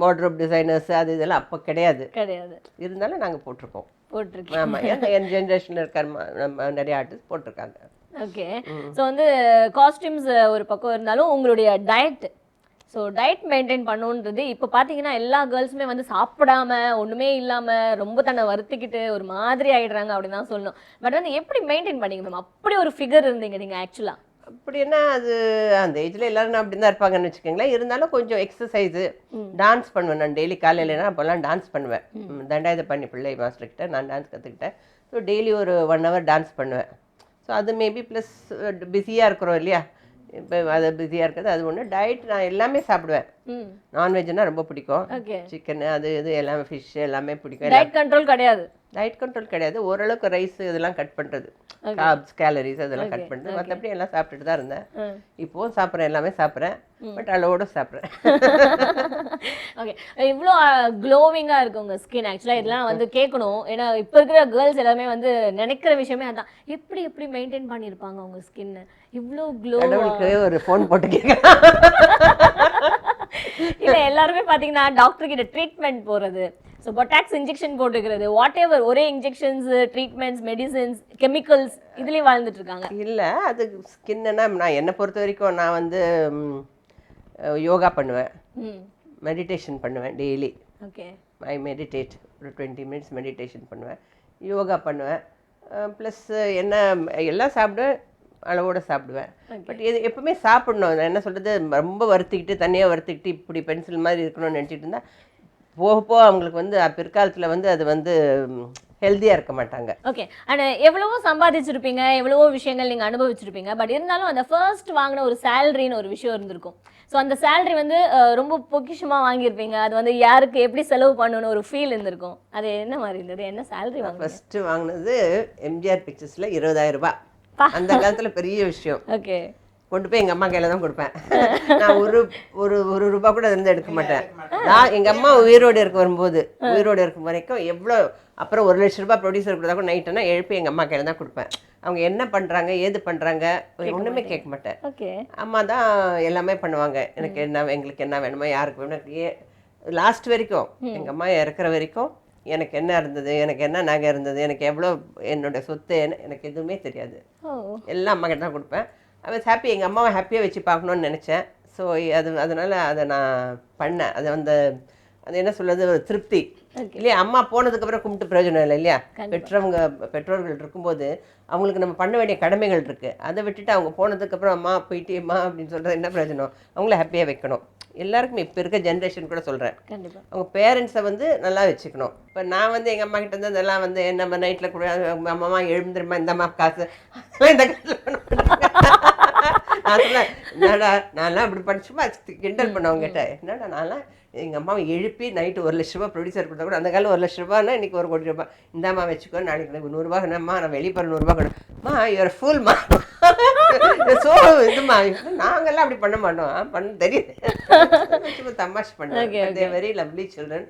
வார்ட்ரோப் டிசைனர்ஸ் அது இதெல்லாம் அப்போ கிடையாது. இருந்தாலும் நாங்கள் போட்டிருக்கோம். ஆமாம், என் ஜென்ரேஷனில் இருக்க நம்ம நிறைய ஆர்டிஸ்ட் போட்டிருக்காங்க. ஓகே, ஸோ வந்து காஸ்டியூம்ஸ் ஒரு பக்கம் இருந்தாலும் உங்களுடைய டயட், ஸோ டயட் மெயின்டைன் பண்ணுன்றது இப்போ பார்த்தீங்கன்னா எல்லா கேர்ள்ஸுமே வந்து சாப்பிடாம ஒன்றுமே இல்லாமல் ரொம்ப தன்னை வருத்திக்கிட்டு ஒரு மாதிரி ஆகிடுறாங்க அப்படின்னு தான் சொல்லணும். பட் வந்து எப்படி மெயின்டைன் பண்ணிங்க மேம்? அப்படி ஒரு ஃபிகர் இருந்தீங்க நீங்கள் ஆக்சுவலாக. அப்படின்னா அது அந்த ஏஜ்ல எல்லாரும் அப்படி தான் இருப்பாங்கன்னு வச்சுக்கோங்களேன். இருந்தாலும் கொஞ்சம் எக்ஸசைஸு, டான்ஸ் பண்ணுவேன். நான் டெய்லி காலையிலனா அப்போல்லாம் டான்ஸ் பண்ணுவேன். தண்டாயுத பண்ணி பிள்ளை மாஸ்டர்கிட்ட நான் டான்ஸ் கற்றுக்கிட்டேன். ஸோ டெய்லி ஒரு 1 hour டான்ஸ் பண்ணுவேன். ஸோ அது மேபி ப்ளஸ் பிஸியாக இருக்கிறோம் இல்லையா, இப்போ அது பிஸியாக இருக்கிறது அது ஒன்று. டயட் நான் எல்லாமே சாப்பிடுவேன். நான்வெஜ்னா ரொம்ப பிடிக்கும், சிக்கன் அது இது எல்லாமே, ஃபிஷ் எல்லாமே பிடிக்கும். டயட் கண்ட்ரோல் கிடையாது? டயட் கண்ட்ரோல் கிடையாது, ஓரளவுக்கு ரைஸ் இதெல்லாம் கட் பண்ணுறது, கார்ப்ஸ் கேலரிஸ் அதெல்லாம் கட் பண்ணுறது. மற்றபடி எல்லாம் சாப்பிட்டுட்டு தான் இருந்தேன். இப்போவும் சாப்பிட்றேன், எல்லாமே சாப்பிட்றேன், பட் அளவோட சாப்பிட்றேன். ஓகே, இவ்வளோ க்ளோவிங்காக இருக்கு உங்கள் ஸ்கின். ஆக்சுவலாக இதெல்லாம் வந்து கேட்கணும், ஏன்னா இப்போ இருக்கிற கேர்ள்ஸ் எல்லாமே வந்து நினைக்கிற விஷயமே அதான், எப்படி மெயின்டைன் பண்ணியிருப்பாங்க உங்கள் ஸ்கின்னு இவ்வளோ க்ளோ? ஒரு ஃபோன் போட்டு கேட்குறேன். இல்லை, எல்லாருமே பார்த்தீங்கன்னா டாக்டர் கிட்ட ட்ரீட்மெண்ட் போகிறது, ஸோ பொட்டாக்ஸ் இன்ஜெக்ஷன் போட்டுக்கிறது, வாட் எவர், ஒரே இன்ஜெக்ஷன்ஸ், ட்ரீட்மெண்ட்ஸ், மெடிசன்ஸ், கெமிக்கல்ஸ் இதுலேயும் வாழ்ந்துட்டு இருக்காங்க. இல்லை, அது ஸ்கின்னுன்னா நான் என்னை பொறுத்த வரைக்கும் நான் வந்து யோகா பண்ணுவேன், மெடிடேஷன் பண்ணுவேன் டெய்லி. ஓகே, ஐ மெடிடேட், ஒரு 20 minutes மெடிடேஷன் பண்ணுவேன், யோகா பண்ணுவேன். ப்ளஸ் என்ன எல்லாம் சாப்பிடுவேன், அளவோடு சாப்பிடுவேன். பட் இது எப்பவுமே சாப்பிடணும். நான் என்ன சொல்கிறது, ரொம்ப வறுத்துக்கிட்டு தண்ணியாக வறுத்துக்கிட்டு இப்படி பென்சில் மாதிரி இருக்கணும்னு நினச்சிட்டு இருந்தால் போக அவங்களுக்கு வந்து பிற்காலத்தில் வந்து அது வந்து ஹெல்த்தியாக இருக்க மாட்டாங்க. ஓகே, அண்ட் எவ்வளவோ சம்பாதிச்சிருப்பீங்க, எவ்வளவோ விஷயங்கள் நீங்கள் அனுபவிச்சிருப்பீங்க. பட் இருந்தாலும் அந்த ஃபர்ஸ்ட் வாங்கின ஒரு சேலரின்னு ஒரு விஷயம் இருந்திருக்கும். ஸோ அந்த சேலரி வந்து ரொம்ப பொக்கிஷமாக வாங்கியிருப்பீங்க. அது வந்து யாருக்கு எப்படி செலவு பண்ணணும்னு ஒரு ஃபீல் இருந்திருக்கும். அது என்ன மாதிரி இருந்தது? என்ன சேலரி வாங்க? ஃபஸ்ட்டு வாங்கினது எம்ஜிஆர் பிக்சர்ஸில் 20,000 ரூபாய். அந்த காலத்தில் பெரிய விஷயம். ஓகே, கொண்டு போய் எங்கள் அம்மா கையில் தான் கொடுப்பேன். நான் ஒரு ரூபா கூட இருந்து எடுக்க மாட்டேன். நான் எங்கள் அம்மா உயிரோடு இருக்கும் வரைக்கும் எவ்வளோ, அப்புறம் 1 லட்ச ரூபாய் ப்ரொடியூசர் கொடுத்தா கூட நைட்டுனா எழுப்பி எங்கள் அம்மா கையில் தான் கொடுப்பேன். அவங்க என்ன பண்ணுறாங்க ஏது பண்ணுறாங்க ஒன்றுமே கேட்க மாட்டேன். ஓகே, அம்மா தான் எல்லாமே பண்ணுவாங்க. எங்களுக்கு என்ன வேணுமோ, யாருக்கு வேணும். லாஸ்ட் வரைக்கும் எங்கள் அம்மா இறக்குற வரைக்கும் எனக்கு என்ன இருந்தது, எனக்கு என்ன நகை இருந்தது, எனக்கு எவ்வளோ என்னோட சொத்து, எனக்கு எதுவுமே தெரியாது. எல்லாம் அம்மா கிட்ட தான் கொடுப்பேன். அவன் ஹாப்பி, எங்கள் அம்மாவை ஹாப்பியாக வச்சு பார்க்கணுன்னு நினச்சேன். ஸோ அதனால் அதை நான் பண்ணேன். அது அது என்ன சொல்கிறது, ஒரு திருப்தி இல்லையா. அம்மா போனதுக்கப்புறம் கும்பிட்டு பிரயோஜனம் இல்லை இல்லையா. பெற்றோர்கள் இருக்கும்போது அவங்களுக்கு நம்ம பண்ண வேண்டிய கடமைகள் இருக்குது. அதை விட்டுட்டு அவங்க போனதுக்கப்புறம் அம்மா போயிட்டேம்மா அப்படின்னு சொல்கிறது என்ன பிரயோஜனம்? அவங்கள ஹாப்பியாக வைக்கணும். எல்லாருக்குமே இப்போ இருக்க ஜென்ரேஷன் கூட சொல்கிறேன், அவங்க பேரண்ட்ஸை வந்து நல்லா வச்சுக்கணும். இப்போ நான் வந்து எங்கள் அம்மா கிட்ட இருந்து அதெல்லாம் வந்து நம்ம நைட்டில் கூட அம்மா எழுந்துருமா இந்தம்மா காசு இந்த நான் சொன்னேன், என்னடா நான்லாம் அப்படி படிச்சுமா கிண்டல் பண்ணவங்கிட்ட, என்னடா நான்லாம் எங்கள் அம்மாவை எழுப்பி நைட்டு 1 லட்ச ரூபா ப்ரொடியூசர் கொடுத்தா கூட, அந்த காலம் 1 லட்ச ரூபான்னா இன்றைக்கி 1 கோடி ரூபாய். இந்தாம்மா வச்சுக்கோ, நாளைக்கு எனக்கு 100 ரூபா வேணும்மா, நான் வெளியே போகிற 100 ரூபா கொடுமா, யுவர் ஃபுல்மா. ஸோ இதுமா நாங்கள்லாம் அப்படி பண்ண மாட்டோம், பண்ண தெரியுது, தமாஷ் பண்ணுறேன். Very lovely children.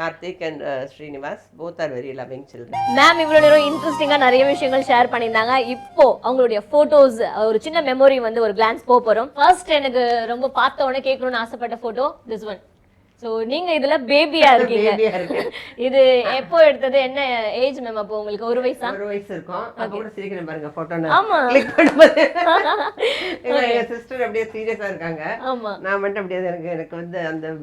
Karthik and Srinivas both are very loving children. Ma'am இவ்வளோ நேரம் இன்ட்ரெஸ்டிங்காக நிறைய விஷயங்கள் ஷேர் பண்ணியிருந்தாங்க. இப்போ அவங்களுடைய ஃபோட்டோஸ் ஒரு சின்ன மெமரி வந்து ஒரு கிளான்ஸ் போகிறோம். ஃபர்ஸ்ட் எனக்கு ரொம்ப பார்த்த உடனே கேட்கணும்னு ஆசைப்பட்ட ஃபோட்டோ திஸ் ஒன். சோ நீங்க இதுல பேபியா இருக்கீங்க. பேபியா இருக்கேன். இது எப்போ எடுத்தது, என்ன ஏஜ் மேம் அப்போ உங்களுக்கு? 1 வயசா? 1 வயசு இருக்கும். அப்ப கூட சிரிக்கிறேன் பாருங்க போட்டோ ஆமா. கிளிக் பண்ணும்போது. எங்க சிஸ்டர் அப்படியே சீரியஸா இருக்காங்க. ஆமா. நான் மட்டும் அப்படியே எனக்கு வந்து அந்த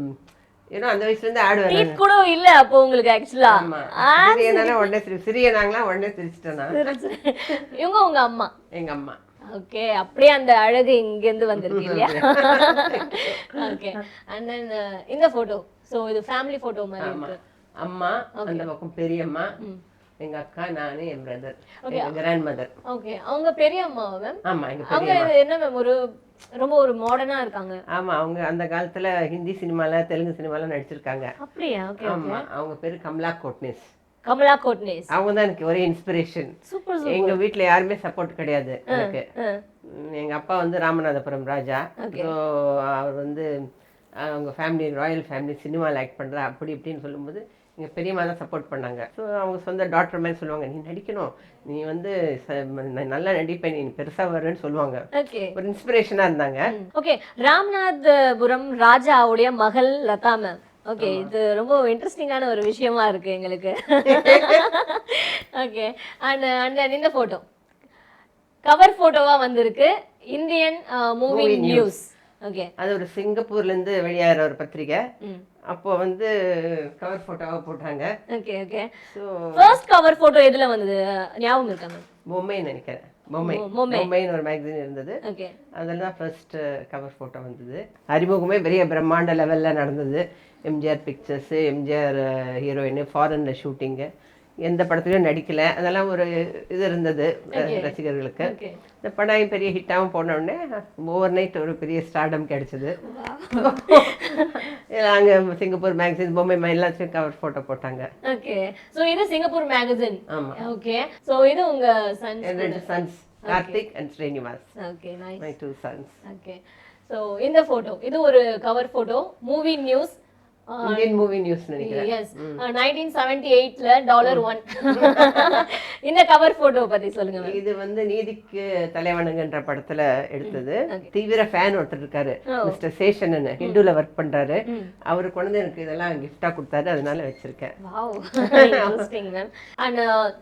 ஏன்னா அந்த வயசுல இருந்து ஆடுவேன். டீத் கூட இல்ல அப்போ உங்களுக்கு ஆக்சுவலா? ஆமா. சிறியனால உடனே சிறியனாங்களா உடனே சிரிச்சிட்டேன் நான். இவங்க உங்க அம்மா? எங்க அம்மா. ஓகே, அப்படியே அந்த அழகு இங்க இருந்து வந்திருக்கு இல்லையா? ஓகே. அண்ட் தென் இந்த போட்டோ, சோ இது ஃபேமிலி போட்டோ மாதிரி இருக்கு. அம்மா, அந்த பக்கம் பெரியம்மா, எங்க அக்கா, நானு, என் பிரதர், எங்க கிராண்ட் மதர். ஓகே, அவங்க பெரிய அம்மாவா மேம்? ஆமா, எங்க அவங்க பெரியம்மா. என்ன மேம் ஒரு ரொம்ப ஒரு மாடர்னா இருக்காங்க. ஆமா, அவங்க அந்த காலத்துல ஹிந்தி சினிமால தெலுங்கு சினிமால நடிச்சிருக்காங்க. அப்படியா? ஓகே. ஆமா, அவங்க பேரு கமலா கோட்னிஸ். கமலா கோட்னிஸ். அவங்க தான் எனக்கு ஒரே இன்ஸ்பிரேஷன். சூப்பர். எங்க வீட்ல யாருமே சப்போர்ட் கிடையாது எனக்கு. எங்க அப்பா வந்து ராமநாதபுரம் ராஜா. ஸோ அவர் வந்து அவங்க ஃபேமிலி ராயல் ஃபேமிலி சினிமாவில் ஆக்ட் பண்ணுறா அப்படி இப்படின்னு சொல்லும்போது எங்கள் பெரியம்மா தான் சப்போர்ட் பண்ணாங்க. ஸோ அவங்க சொந்த டாக்டர் மாதிரி சொல்லுவாங்க, நீ நடிக்கணும், நீ வந்து நல்லா நடிப்பேன், நீ பெருசாக வருன்னு சொல்லுவாங்க. ஒரு இன்ஸ்பிரேஷனாக இருந்தாங்க. ஓகே, ராமநாதபுரம் ராஜாவுடைய மகள் லதா மேம். ஓகே, இது ரொம்ப இன்ட்ரெஸ்டிங்கான ஒரு விஷயமா இருக்கு எங்களுக்கு. ஓகே, அண்ட் இந்த போட்டோ கவர் போட்டோவா வந்திருக்கு, இந்தியன் மூவி நியூஸ். ஓகே, அது ஒரு சிங்கப்பூர்ல இருந்து வெளியாகிற ஒரு பத்திரிகை. அப்போ வந்து கவர் போட்டோவா போட்டாங்க. Okay okay. So first cover photo எதுல வந்தது ஞாபகம் இருக்கா மேம்? பொம்மை நினைக்கிறேன். பொம்மைன்னு ஒரு மேகசின் இருந்தது. ஓகே, அதில் தான் ஃபர்ஸ்ட் கவர் ஃபோட்டோ வந்தது. அறிமுகமே பெரிய பிரம்மாண்ட லெவலில் நடந்தது. எம்ஜிஆர் பிக்சர்ஸு, எம்ஜிஆர் ஹீரோயின், ஃபாரினில் ஷூட்டிங்கு, எந்த படத்துலையும் நடிக்கலை. அதெல்லாம் ஒரு இது இருந்தது ரசிகர்களுக்கு. இந்த படம் பெரிய ஹிட்டாகவும் போன உடனே ஓவர் நைட் ஒரு பெரிய ஸ்டார்டம் கிடைச்சது. அங்கே சிங்கப்பூர் மேகசின், பொம்மை எல்லாத்தையும் கவர் ஃபோட்டோ போட்டாங்க. ஓகே, ஸோ இது சிங்கப்பூர் மேகசின். ஆமாம். ஓகே, ஸோ இது உங்க sons? 2 sons, Karthik and Srinivas. Okay, nice. My 2 sons. Okay, so இந்த போட்டோ இது ஒரு cover photo, movie news, Indian movie news நினைக்கிறேன். எஸ், 1978ல $1. இந்த கவர் போட்டோ பத்தி சொல்லுங்க. இது வந்து நீதிக்கு தலைவணங்கன்ற படத்துல எடுத்தது. தீவிர ஃபேன் ஒருத்தர் இருக்காரு, மிஸ்டர் சேஷன், ஹிந்துல ஒர்க் பண்றாரு. அவரு கொண்டு எனக்கு இதெல்லாம் கிஃப்டா கொடுத்தாரு, அதனால வச்சிருக்கேன். Wow, interesting ma'am. அண்ட்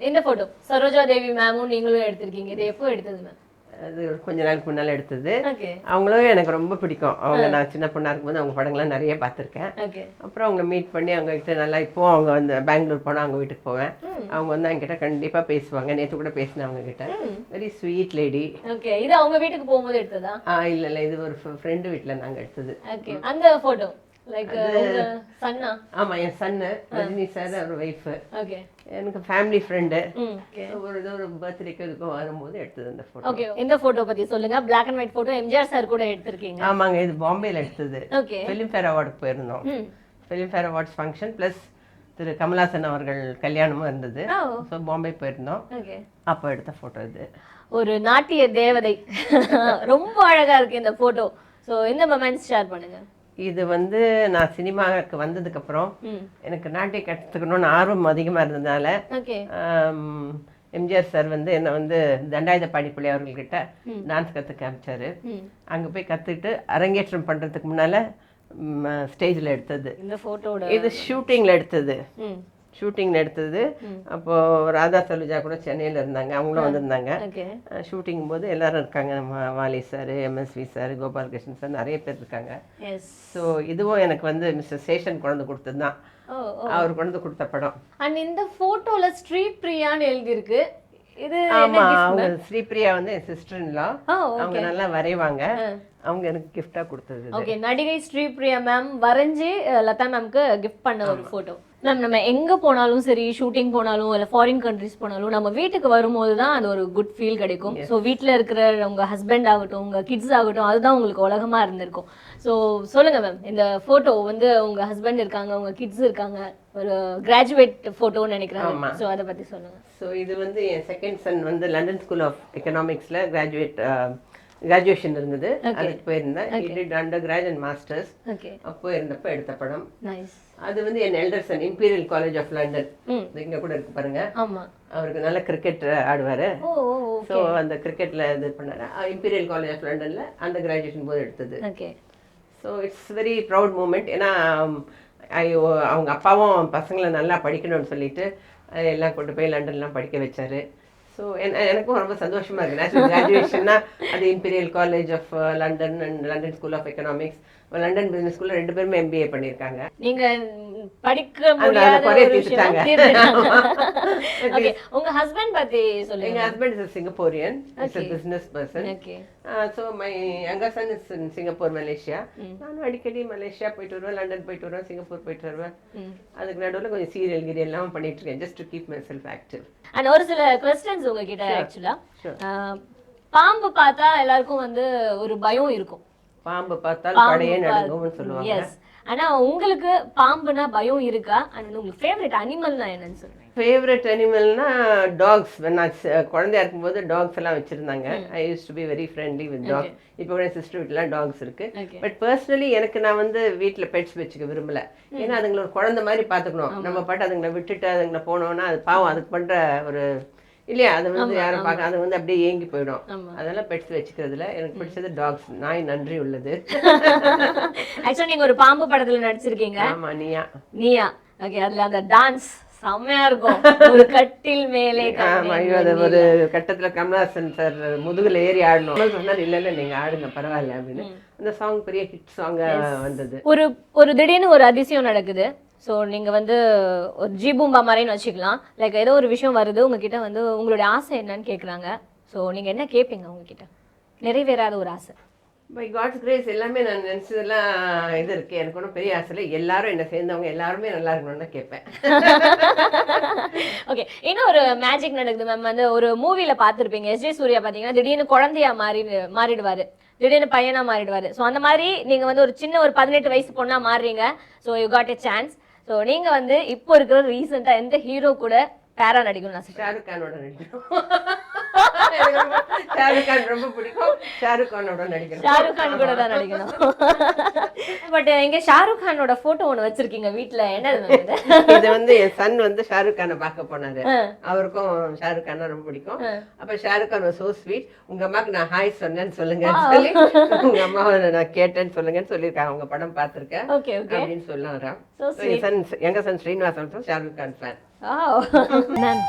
இந்த போட்டோ சரோஜா தேவி மேமும் நீங்களும் எடுத்திருக்கீங்க. இது எப்போ எடுத்தது மேம்? அது கொஞ்ச நாளுக்கு முன்னால எடுத்தது. ஓகே, அவங்களும் எனக்கு ரொம்ப பிடிக்கும். அவங்க நான் சின்ன பொண்ணா இருக்கும்போது அவங்க படங்கள்லாம் நிறைய பார்த்துருக்கேன். ஓகே. அப்புறம் அவங்க மீட் பண்ணி அவங்க கிட்ட நல்லா, இப்போ அவங்க வந்து பெங்களூர் போனால் அவங்க வீட்டுக்கு போவேன். அவங்க வந்து என்கிட்ட கண்டிப்பா பேசுவாங்க. நேற்று கூட பேசினேன் அவங்க கிட்ட. Very sweet lady. ஓகே, இது அவங்க வீட்டுக்கு போகும்போது எடுத்ததா? இல்ல இது ஒரு ஃப்ரெண்டு வீட்டில் நாங்கள் எடுத்தது. ஓகே, அந்த போட்டோ லைக் உங்க சன்னா? ஆமா, என் சன்னு ரஜினி சார், அவர் ஒய்ஃப். ஓகே, எனக்கு ஃபேமிலி ஃப்ரெண்டு. ஓகே. ஒரு பர்த்டேக்கு இதுக்கும் வரும்போது எடுத்தது அந்த ஃபோட்டோ. ஓகே, இந்த போட்டோ பத்தி சொல்லுங்க. Black and white photo, MGR sir கூட எடுத்திருக்கீங்க. ஆமாங்க, இது பாம்பேல எடுத்தது. ஓகே, ஃபிலிம்ஃபேர் அவார்டுக்கு போயிருந்தோம். ஃபிலிம்ஃபேர் அவார்ட்ஸ் ஃபங்க்ஷன் ப்ளஸ் திரு கமலாசன் அவர்கள் கல்யாணமும் இருந்தது. ஸோ பாம்பே போயிருந்தோம். ஓகே, அப்போ எடுத்த ஃபோட்டோ இது. ஒரு நாட்டிய தேவதை. ரொம்ப அழகா இருக்கு இந்த போட்டோ. ஸோ இந்த மொமெண்ட்ஸ் ஷேர் பண்ணுங்க. இது வந்து நான் சினிமாவுக்கு வந்ததுக்கு அப்புறம் எனக்கு நாட்டிய கற்றுக்கணும்னு ஆர்வம் அதிகமா இருந்ததுனால எம்ஜிஆர் சார் வந்து என்னை வந்து தண்டாயுதபாணி பிள்ளை அவர்கள்கிட்ட டான்ஸ் கற்றுக்க காமிச்சாரு. அங்கே போய் கற்றுக்கிட்டு அரங்கேற்றம் பண்ணுறதுக்கு முன்னால் ஸ்டேஜில் எடுத்தது. இந்த ஃபோட்டோட இது ஷூட்டிங்கில் எடுத்தது. ஷூட்டிங்கில் எடுத்தது. அப்போது ராதா சலுஜா கூட சென்னையில் இருந்தாங்க, அவங்களும் வந்திருந்தாங்க. ஷூட்டிங் போது எல்லாரும் இருக்காங்க, Vaali sir, MSV sir, Gopalakrishnan sir, நிறைய பேர் இருக்காங்க. ஸோ இதுவும் எனக்கு வந்து மிஸ்டர் சேஷன் கொண்டு கொடுத்தது தான். அவர் கொண்டு கொடுத்த படம். அண்ட் இந்த போட்டோல ஸ்ரீபிரியான்னு எழுதியிருக்கு. இது ஆமா, அவங்க ஸ்ரீபிரியா வந்து என் சிஸ்டர் இன் லா. அவங்க நல்லா வரைவாங்க. அவங்க எனக்கு கிஃப்டா கொடுத்தது. ஓகே, நடிகை ஸ்ரீபிரியா மேம் வரைஞ்சி லதா மேம்க்கு கிஃப்ட் பண்ண ஒரு போட்டோ. மேம், நம்ம எங்க போனாலும் சரி, ஷூட்டிங் போனாலும் இல்லை ஃபாரின் கண்ட்ரிஸ் போனாலும் நம்ம வீட்டுக்கு வரும்போது தான் அது ஒரு குட் ஃபீல் கிடைக்கும். ஸோ வீட்டில் இருக்கிற உங்க ஹஸ்பண்ட் ஆகட்டும், உங்க கிட்ஸ் ஆகட்டும், அதுதான் உங்களுக்கு உலகமா இருந்திருக்கும். ஸோ சொல்லுங்க மேம், இந்த போட்டோ வந்து உங்க ஹஸ்பண்ட் இருக்காங்க, உங்க கிட்ஸ் இருக்காங்க, ஒரு கிராஜுவேட் போட்டோன்னு நினைக்கிறேன். ஸோ அதை பத்தி சொல்லுங்க. ஸோ இது வந்து என் செகண்ட் சன் வந்து லண்டன் ஸ்கூல் ஆஃப் எக்கனாமிக்ஸ்ல கிராஜுவேஷன் இருந்தது, அதுக்கு போயிருந்தேன். Under grad and masters. அப்போ இருந்தப்ப எடுத்த படம். அது வந்து என் elder son, Imperial College of London, இங்க கூட இருக்கு பாருங்க. அவருக்கு நல்ல கிரிக்கெட் ஆடுவாரு. ஸோ அந்த கிரிக்கெட்ல இது பண்ணாரு. இம்பீரியல் காலேஜ் ஆஃப் லண்டன்ல அந்த கிராஜுவேஷன் போது எடுத்தது. So it's very proud moment. ஏன்னா அவங்க அப்பாவும் பசங்களை நல்லா படிக்கணும்னு சொல்லிட்டு எல்லாம் கொண்டு போய் லண்டன்லாம் படிக்க வச்சாரு. ஸோ எனக்கும் ரொம்ப சந்தோஷமா இருக்கு. நேஷனல் கிராஜுவேஷன்னா அது Imperial College of London and London School of Economics, London business ஸ்கூல்ல 2 பேருமே MBA பண்ணியிருக்காங்க. நீங்க படிக்க முடியாத குறைய ஒரு விஷயம் தீர்த்துட்டாங்க. தீர்த்துட்டாங்க. Okay, உங்க ஹஸ்பண்ட் பத்தி சொல்லுங்க. எங்க husband is Singaporean, is a business person. Okay. So my younger son is in Singapore, Malaysia. நானும் அடிக்கடி மலேசியா போயிட்டு வருவேன், லண்டன் போயிட்டு வருவேன், சிங்கப்பூர் போயிட்டு வருவேன். அதுக்கு நடுவில் கொஞ்சம் சீரியல் கீரியல் எல்லாம் பண்ணிட்டு இருக்கேன், just to keep myself active. And ஒரு சில क्वेश्चंस உங்ககிட்ட ஆக்சுவலா பாம்பு பார்த்தா எல்லாருக்கும் வந்து ஒரு பயம் இருக்கும். பாம்பு பார்த்தால் படையே நடுங்கும்னு சொல்லுவாங்க. எஸ். ஆனா உங்களுக்கு பாம்புனா பயம் இருக்கா? அண்ட் உங்களுக்கு ஃபேவரட் அனிமல்னா என்னன்னு சொல்றீங்க? ஃபேவரட் அனிமல்னா டாக்ஸ். நான் குழந்தையா இருக்கும்போது டாக்ஸ் எல்லாம் வச்சிருந்தாங்க. I use to be very friendly with dogs. இப்போ கூட சிஸ்டர் வீட்டிலாம் டாக்ஸ் இருக்கு. பட் பர்சனலி எனக்கு நான் வந்து வீட்டில் பெட்ஸ் வச்சுக்க விரும்பல. ஏன்னா அதுங்களை ஒரு குழந்தை மாதிரி பார்த்துக்கணும். நம்ம பாட்டு அதுங்களை விட்டுட்டு அதுங்களை போனோம்னா அது பாவம், அதுக்கு பண்ற ஒரு இல்லையா, அது வந்து யாரும் பார்க்க அது வந்து அப்படியே ஏங்கி போயிடும். அதெல்லாம் பெட்ஸ் வச்சுக்கிறதுல எனக்கு பிடிச்சது டாக்ஸ். நாய் நன்றி உள்ளது. ஆக்சுவலா நீங்க ஒரு பாம்பு படத்துல நடிச்சிருக்கீங்க. ஆமா, நீயா. ஓகே, அதுல அந்த டான்ஸ் செம்மையா இருக்கும். ஒரு கட்டில் மேலே அது ஒரு கட்டத்துல கமலஹாசன் சார் முதுகுல ஏறி ஆடணும் சொன்னார். இல்ல நீங்க ஆடுங்க பரவாயில்ல அப்படின்னு. அந்த சாங் பெரிய ஹிட் சாங்கா வந்தது. ஒரு திடீர்னு ஒரு அதிசயம் நடக்குது. ஸோ நீங்கள் வந்து ஒரு ஜீபூம்பா மாதிரின்னு வச்சுக்கலாம். லைக் ஏதோ ஒரு விஷயம் வருது, உங்ககிட்ட வந்து உங்களுடைய ஆசை என்னன்னு கேட்குறாங்க. ஸோ நீங்கள் என்ன கேட்பீங்க உங்ககிட்ட? நிறைவேறாத ஒரு ஆசை. பை காட்ஸ் கிரேஸ் எல்லாமே நான் நினச்சதெல்லாம் இது இருக்குது. எனக்கு ஒன்றும் பெரிய ஆசை இல்லை. எல்லாரும் என்னை சேர்ந்தவங்க எல்லாருமே நல்லா இருக்கணும்னு தான் கேட்பேன். ஓகே, இன்னும் ஒரு மேஜிக் நடக்குது மேம். வந்து ஒரு மூவியில் பார்த்துருப்பீங்க, எஸ்ஜே சூர்யா பார்த்தீங்கன்னா திடீர்னு குழந்தையா மாறிடுவார், திடீர்னு பையனா மாறிடுவார். ஸோ அந்த மாதிரி நீங்கள் வந்து ஒரு சின்ன ஒரு 18 வயசு பொண்ணா மாறுறீங்க. So you got a chance. So நீங்கள் வந்து இப்போ இருக்கிற ரீசெண்டாக எந்த ஹீரோ கூட பேரா நடிக்கணும்? ஷாருக் கானோட நடிக்கணும். ஷாருக் கான் ரொம்ப பிடிக்கும். ஷாருக் கானோட நடிக்கணும். ஷாருக் கான் கூட தான் நடிக்கணும். பட் இங்க ஷாருக் கானோட போட்டோ ஒன்று வச்சிருக்கீங்க வீட்டுல, என்னது? இது வந்து என் சன் வந்து ஷாருக் கானை பார்க்க போனாரு. அவருக்கும் ஷாருக் கானா ரொம்ப பிடிக்கும். அப்ப ஷாருக் கான் சோ ஸ்வீட், உங்க அம்மாக்கு நான் ஹாய் சொன்னேன்னு சொல்லுங்க சொல்லி, உங்க அம்மாவை நான் கேட்டேன்னு சொல்லுங்கன்னு சொல்லியிருக்காங்க. அவங்க படம் பார்த்திருக்கேன் அப்படின்னு சொல்லுறான். எங்க son Srinivasan Shahrukh Khan fan. Ma'am,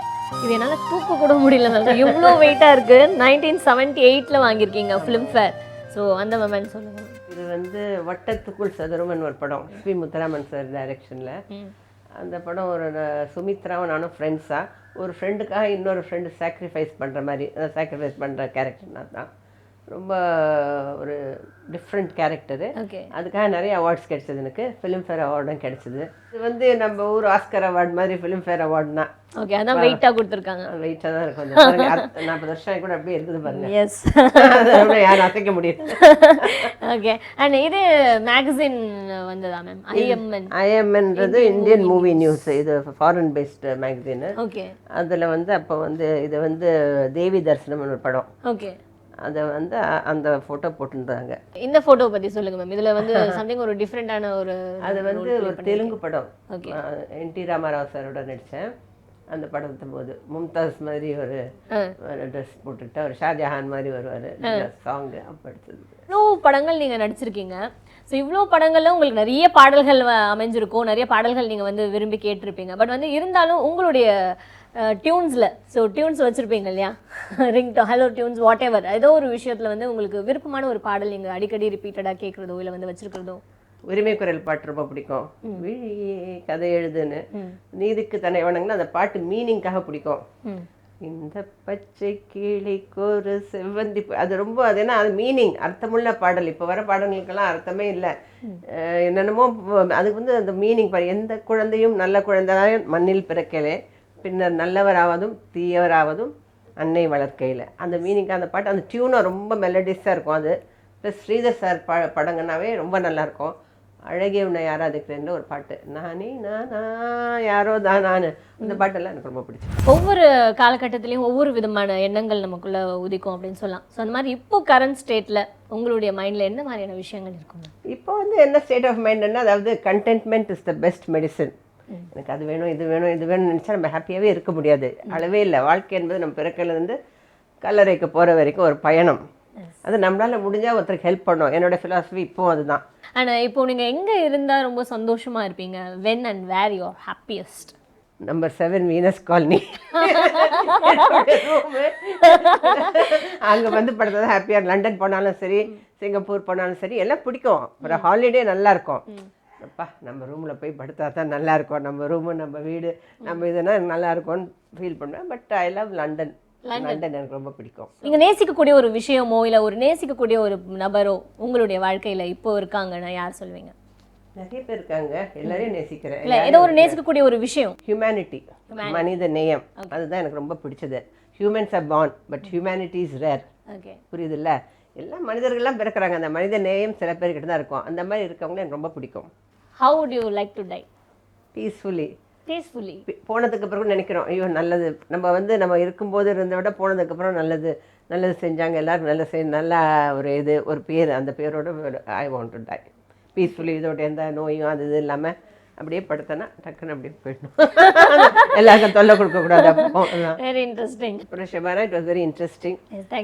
இது என்னால தூக்க கூட முடியல மேம். இவ்வளோ வெயிட்டா இருக்கு. 1978ல வாங்கியிருக்கீங்க ஃபிலிம்ஃபேர். ஸோ அந்த மொமெண்ட் சொல்லுங்க. இது வந்து வட்டத்துக்குள் சதுரமன் ஒரு படம், ஸ்ரீ முத்துராமன் சார் டைரக்ஷன்ல. அந்த படம் ஒரு சுமித்ராவும் நானும் ஃப்ரெண்ட்ஸா, ஒரு ஃப்ரெண்டுக்காக இன்னொரு ஃப்ரெண்டு சாக்ரிஃபைஸ் பண்ணுற மாதிரி, சாக்ரிஃபைஸ் பண்ணுற கேரக்டர்னா தான் ரொம்ப ஒரு டிஃப்ரெண்ட் கேரக்டரு. அதுக்காக நிறைய அவார்ட்ஸ் கிடைச்சது. எனக்கு ஃபிலிம்ஃபேர் அவார்டும் கிடைச்சது. இது வந்து நம்ம ஊர் ஆஸ்கர் அவார்டு மாதிரி ஃபிலிம்ஃபேர் அவார்டு தான். ஓகே, அதான் வெயிட்டாக கொடுத்துருக்காங்க. வெயிட்டாக தான் இருக்கும். 40 வருஷம் கூட அப்படியே இருக்குது பாருங்க. எஸ், யாரும் அசைக்க முடியாது. ஓகே, அண்ட் இது மேகசின் வந்ததா மேம்? ஐஎம்என்றது இந்தியன் மூவி நியூஸ். இது ஃபாரின் பேஸ்டு மேகசின். ஓகே, அதில் வந்து அப்போ வந்து இது வந்து தேவி தரிசனம்னு ஒரு படம். ஓகே, அதை வந்து அந்த ஃபோட்டோ போட்டுருந்தாங்க. இந்த ஃபோட்டோ பற்றி சொல்லுங்க மேம். இதில் வந்து சம்திங் ஒரு டிஃப்ரெண்டான ஒரு, அது வந்து ஒரு தெலுங்கு படம். என்டி ராமாராவ் சாரோட நடித்தேன். அந்த படத்து போது மும்தாஸ் மாதிரி ஒரு ட்ரெஸ் போட்டுட்டு ஒரு ஷாஜஹான் மாதிரி வருவார், சாங்கு அப்போ எடுத்தது. இவ்வளோ படங்கள் நீங்கள் நடிச்சிருக்கீங்க. ஸோ இவ்வளோ படங்கள்ல உங்களுக்கு நிறைய பாடல்கள் அமைஞ்சிருக்கும், நிறைய பாடல்கள் நீங்கள் வந்து விரும்பி கேட்டிருப்பீங்க. பட் வந்து இருந்தாலும் உங்களுடைய டியூன்ஸில், ஸோ டியூன்ஸ் வச்சுருப்பீங்க இல்லையா, ring hello tunes what ever, ஏதோ ஒரு விஷயத்தில் வந்து உங்களுக்கு விருப்பமான ஒரு பாடல் நீங்கள் அடிக்கடி ரிப்பீட்டடாக கேட்குறதோ இல்லை வந்து வச்சுருக்கிறதோ? உரிமை குரல் பாட்டு ரொம்ப பிடிக்கும். கதை எழுதுன்னு நீதிக்கு தன்னை வணங்கினா அந்த பாட்டு மீனிங்காக பிடிக்கும். இந்த பச்சை கிளிக்கு ஒரு செவ்வந்தி, அது ரொம்ப அது என்ன, அது மீனிங் அர்த்தமுள்ள பாடல். இப்போ வர பாடல்களுக்கெல்லாம் அர்த்தமே இல்லை, என்னென்னமோ. அதுக்கு வந்து அந்த மீனிங், எந்த குழந்தையும் நல்ல குழந்தையாக மண்ணில் பிறக்கலே, பின்னர் நல்லவராவதும் தீயவராவதும் அன்னை வளர்க்கையில், அந்த மீனிங்காக அந்த பாட்டு. அந்த டியூனும் ரொம்ப மெலடிஸாக இருக்கும். அது ப்ளஸ் ஸ்ரீதர் சார் படங்கன்னாவே ரொம்ப நல்லாயிருக்கும். அழகே உன்னை ஆராதிக்கிறேன்னு ஒரு பாட்டு, நானே நானா யாரோ தான் நான், அந்த பாட்டெல்லாம் எனக்கு ரொம்ப பிடிக்கும். ஒவ்வொரு காலகட்டத்திலையும் ஒவ்வொரு விதமான எண்ணங்கள் நமக்குள்ள உதிக்கும் அப்படின்னு சொல்லலாம். ஸோ அந்த மாதிரி இப்போ கரண்ட் ஸ்டேட்டில் உங்களுடைய மைண்டில் என்ன மாதிரியான விஷயங்கள் இருக்கும்? இப்போ வந்து என்ன ஸ்டேட் ஆஃப் மைண்ட்னா, அதாவது contentment is the best medicine. எனக்கு அது வேணும் இது வேணும் இது வேணும்னு நினச்சா நம்ம ஹாப்பியாகவே இருக்க முடியாது. அளவே இல்லை. வாழ்க்கை என்பது நம்ம பிறக்கையிலேருந்து கல்லறைக்கு போகிற வரைக்கும் ஒரு பயணம். அது நம்மளால முடிஞ்சா ஒருத்தருக்கு ஹெல்ப் பண்ணோம். என்னோட philosophy இப்போ அதுதான். அண்ட் இப்போ நீங்க எங்க இருந்தா ரொம்ப சந்தோஷமா இருப்பீங்க? when and where you are happiest? Number 7 Venus colony. அங்கே வந்து படுத்தா தான் ஹாப்பியாக. லண்டன் போனாலும் சரி, சிங்கப்பூர் போனாலும் சரி, எல்லாம் பிடிக்கும். ஒரு ஹாலிடே நல்லா இருக்கும். அப்பா நம்ம ரூமில் போய் படுத்தா தான் நல்லா இருக்கும். நம்ம ரூமு, நம்ம வீடு, நம்ம இதுனா நல்லா இருக்கும்னு ஃபீல் பண்ணுவேன். But I love London. London எனக்கு ரொம்ப பிடிக்கும். நீங்க நேசிக்கக்கூடிய ஒரு விஷயமோ இல்ல ஒரு நேசிக்கக்கூடிய ஒரு நபரோ உங்களுடைய வாழ்க்கையில இப்போ இருக்காங்கன்னா யார் சொல்வீங்க? நிறைய பேர் இருக்காங்க, எல்லாரையும் நேசிக்கிறேன். இல்ல ஏதோ ஒரு நேசிக்கக்கூடிய ஒரு விஷயம். ஹியூமனிட்டி, மனித நேயம், அதுதான் எனக்கு ரொம்ப பிடிச்சது. Humans are born but humanity is rare. Okay, புரியுதுல்ல? எல்லாம் மனிதர்கள்லாம் பிறக்கிறாங்க, அந்த மனித நேயம் சில பேர்கிட்ட தான் இருக்கும். அந்த மாதிரி இருக்கவங்களே எனக்கு ரொம்ப பிடிக்கும். how would you like to die? Peacefully. peacefully. போனதுக்கு பிறகு நினைக்கிறோம், ஐயோ நல்லது, நம்ம இருக்கும்போது இருந்த விட போனதுக்கப்புறம் நல்லது செஞ்சாங்க, எல்லாரும் நல்லா ஒரு பேர், அந்த பேரோட I want to tie peacefully. இதோட எந்த நோயும் அது இது இல்லாமல் அப்படியே படுத்தேன்னா டக்குன்னு அப்படியே போயிடணும். எல்லாருக்கும் தொல்லை கொடுக்கக்கூடாது. அப்போ very interesting. அப்புறம் Shabana, it was very interesting